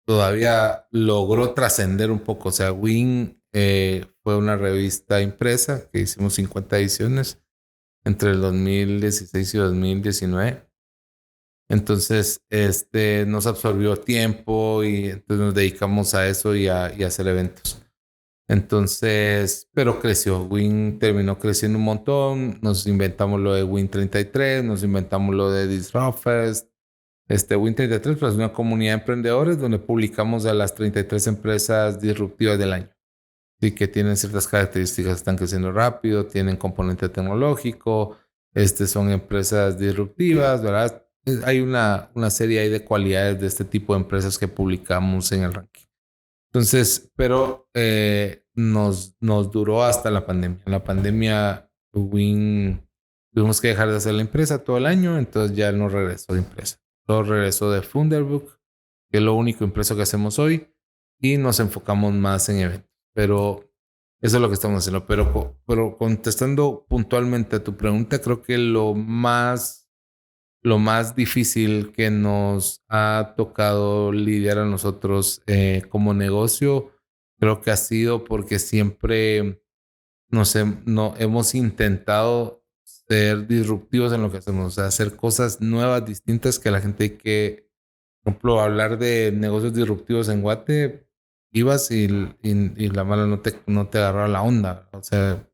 todavía logró trascender un poco. O sea, Win fue una revista impresa que hicimos 50 ediciones entre el 2016 y 2019. Entonces, nos absorbió tiempo y entonces nos dedicamos a eso y a hacer eventos. Entonces, pero creció. Win terminó creciendo un montón. Nos inventamos lo de Win33, nos inventamos lo de Disruptfest. Win33 pues, es una comunidad de emprendedores donde publicamos a las 33 empresas disruptivas del año. Y que tienen ciertas características, están creciendo rápido, tienen componente tecnológico, son empresas disruptivas, ¿verdad? Hay una serie ahí de cualidades de este tipo de empresas que publicamos en el ranking. Entonces, pero nos duró hasta la pandemia. En la pandemia, Win tuvimos que dejar de hacer la impresa todo el año, entonces ya no regresó de impresa. Todo regresó de Founderbook, que es lo único impreso que hacemos hoy, y nos enfocamos más en eventos. Pero eso es lo que estamos haciendo. Pero contestando puntualmente a tu pregunta, creo que lo más difícil que nos ha tocado lidiar a nosotros como negocio, creo que ha sido porque siempre hemos intentado ser disruptivos en lo que hacemos, o sea, hacer cosas nuevas, distintas que la gente que, por ejemplo, hablar de negocios disruptivos en Guate, ibas y la mala no te agarraba la onda, o sea,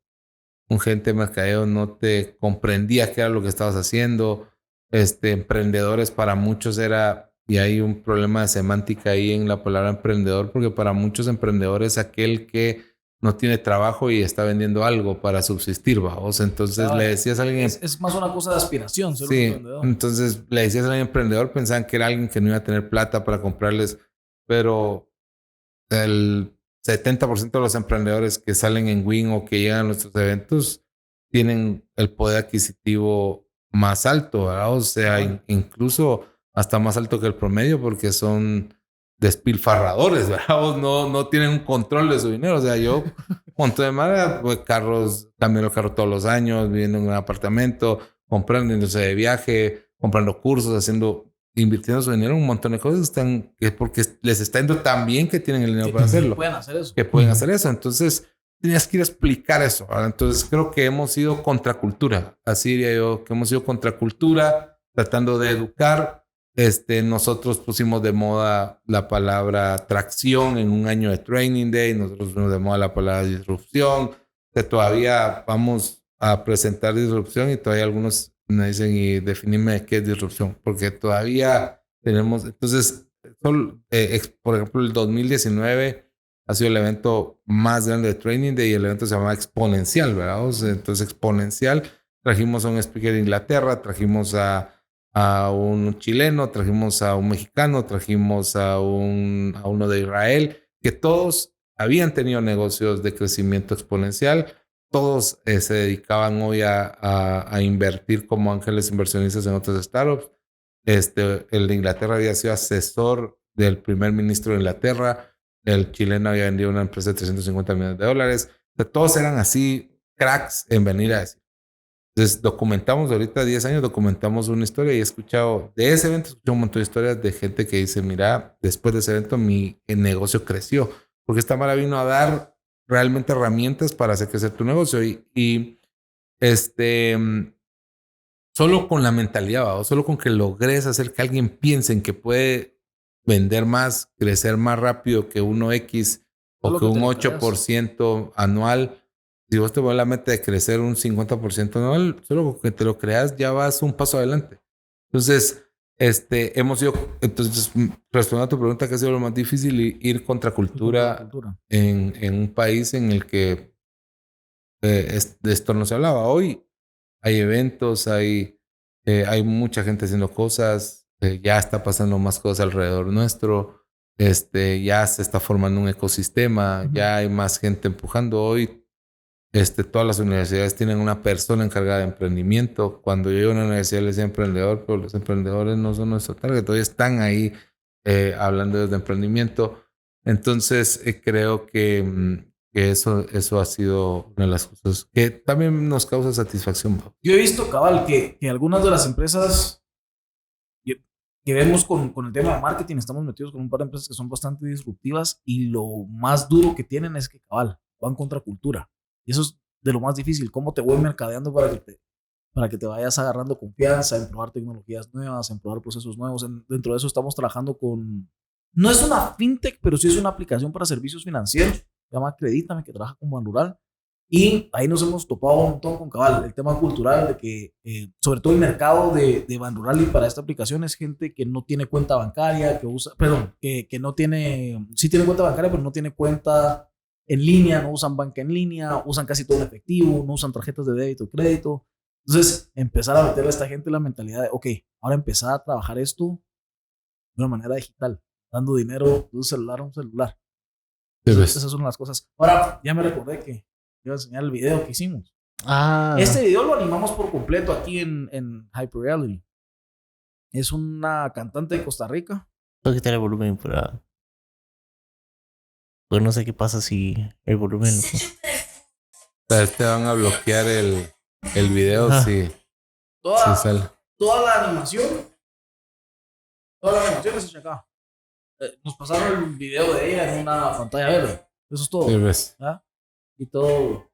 un gente de mercadeo no te comprendía qué era lo que estabas haciendo. Emprendedores para muchos era, y hay un problema de semántica ahí en la palabra emprendedor, porque para muchos emprendedores es aquel que no tiene trabajo y está vendiendo algo para subsistir, vamos. Entonces le decías a alguien... Es más una cosa de aspiración ser un emprendedor. Entonces le decías a alguien emprendedor, pensaban que era alguien que no iba a tener plata para comprarles, pero el 70% de los emprendedores que salen en Win o que llegan a nuestros eventos tienen el poder adquisitivo más alto, ¿verdad? O sea, incluso hasta más alto que el promedio porque son despilfarradores, ¿verdad? No tienen un control de su dinero. O sea, yo monto de manera, pues, cambio el carro todos los años, viviendo en un apartamento, comprando de viaje, comprando cursos, invirtiendo su dinero en un montón de cosas porque les está yendo tan bien que tienen el dinero para hacerlo. Que pueden hacer eso. Entonces, tenías que ir a explicar eso, ¿verdad? Entonces, creo que hemos ido contracultura. Así diría yo, que hemos ido contracultura, tratando de educar. Nosotros pusimos de moda la palabra tracción en un año de Training Day. Nosotros pusimos de moda la palabra disrupción. Que todavía vamos a presentar disrupción y todavía algunos me dicen y definirme qué es disrupción, porque todavía tenemos, entonces, por ejemplo, el 2019 ha sido el evento más grande de Training Day y el evento se llama Exponencial, ¿verdad? O sea, entonces, Exponencial, trajimos a un speaker de Inglaterra, trajimos a un chileno, trajimos a un mexicano, trajimos a uno de Israel, que todos habían tenido negocios de crecimiento exponencial. Todos se dedicaban hoy a invertir como ángeles inversionistas en otras startups. El de Inglaterra había sido asesor del primer ministro de Inglaterra. El chileno había vendido una empresa de $350 millones. O sea, todos eran así cracks en venir a decir. Entonces documentamos ahorita 10 años, documentamos una historia y he escuchado de ese evento, escuché un montón de historias de gente que dice, mira, después de ese evento mi negocio creció. Porque esta mara vino a dar realmente herramientas para hacer crecer tu negocio. Y solo con la mentalidad, o solo con que logres hacer que alguien piense en que puede vender más, crecer más rápido que 1X o que un 8% anual. Si vos te pones la meta de crecer un 50% anual, solo con que te lo creas ya vas un paso adelante. Entonces, hemos ido, entonces, respondiendo a tu pregunta, ¿qué ha sido lo más difícil? Ir contra cultura en un país en el que de esto no se hablaba. Hoy hay eventos, hay mucha gente haciendo cosas, ya está pasando más cosas alrededor nuestro, ya se está formando un ecosistema, ya hay más gente empujando. Hoy todas las universidades tienen una persona encargada de emprendimiento. Cuando yo iba a una universidad les decía emprendedor, pero los emprendedores no son nuestro target, todavía están ahí hablando de emprendimiento. Entonces creo que eso ha sido una de las cosas que también nos causa satisfacción. Yo he visto, cabal, que algunas de las empresas que vemos con el tema de marketing, estamos metidos con un par de empresas que son bastante disruptivas y lo más duro que tienen es que, cabal, van contra cultura. Y eso es de lo más difícil. ¿Cómo te voy mercadeando para que te vayas agarrando confianza en probar tecnologías nuevas, en probar procesos nuevos? Dentro de eso estamos trabajando con... No es una fintech, pero sí es una aplicación para servicios financieros. Se llama Credítame, que trabaja con Banrural. Y ahí nos hemos topado un montón con, cabal, el tema cultural de que, sobre todo el mercado de Banrural y para esta aplicación es gente que no tiene cuenta bancaria, que no tiene... Sí tiene cuenta bancaria, pero no tiene cuenta en línea, no usan banca en línea, usan casi todo en efectivo, no usan tarjetas de débito o crédito. Entonces, empezar a meterle a esta gente la mentalidad de, ok, ahora empezar a trabajar esto de una manera digital, dando dinero de un celular a un celular. Entonces, esas son las cosas. Ahora, ya me recordé que iba a enseñar el video que hicimos. Este video lo animamos por completo aquí en Hyperreality. Es una cantante de Costa Rica. Tengo que quitar el volumen para... Pues no sé qué pasa si el volumen... Te van a bloquear el video si sale. Toda la animación es hecha acá. Nos pasaron el video de ella en una pantalla verde. Eso es todo. Sí, ves. ¿Ah? Y todo.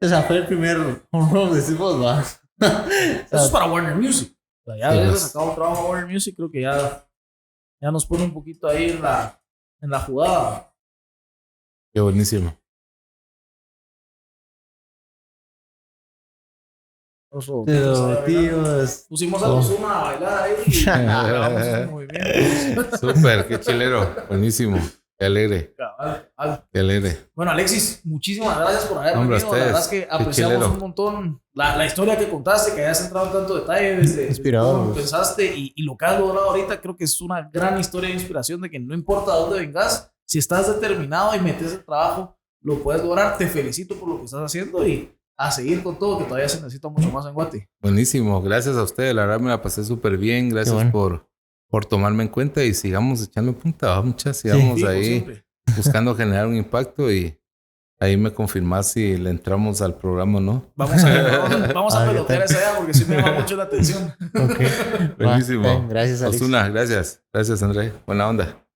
O sea, fue el primer home decimos, va. Eso es para Warner Music. O sea, ya habíamos sacado un trabajo a Warner Music, creo que ya nos pone un poquito ahí en la jugada. Qué buenísimo. Pero, tíos. Pusimos a los a bailar ahí y grabamos un movimiento. Súper, qué chilero. Buenísimo. Qué alegre. Qué alegre. Bueno, Alexis, muchísimas gracias por haber venido. La verdad es que apreciamos un montón la historia que contaste, que hayas entrado en tanto detalle desde cómo pensaste y lo que has logrado ahorita. Creo que es una gran historia de inspiración de que no importa de dónde vengas, si estás determinado y metes el trabajo, lo puedes lograr. Te felicito por lo que estás haciendo y a seguir con todo, que todavía se necesita mucho más en Guate. Buenísimo. Gracias a ustedes. La verdad me la pasé súper bien. Gracias por tomarme en cuenta y sigamos echando punta, muchas, sigamos ahí buscando generar un impacto y ahí me confirmás si le entramos al programa o no. Vamos a pelotear esa idea porque sí me llama mucho la atención. Okay. Buenísimo. Gracias, Alex. Osuna, gracias. Gracias, André. Buena onda.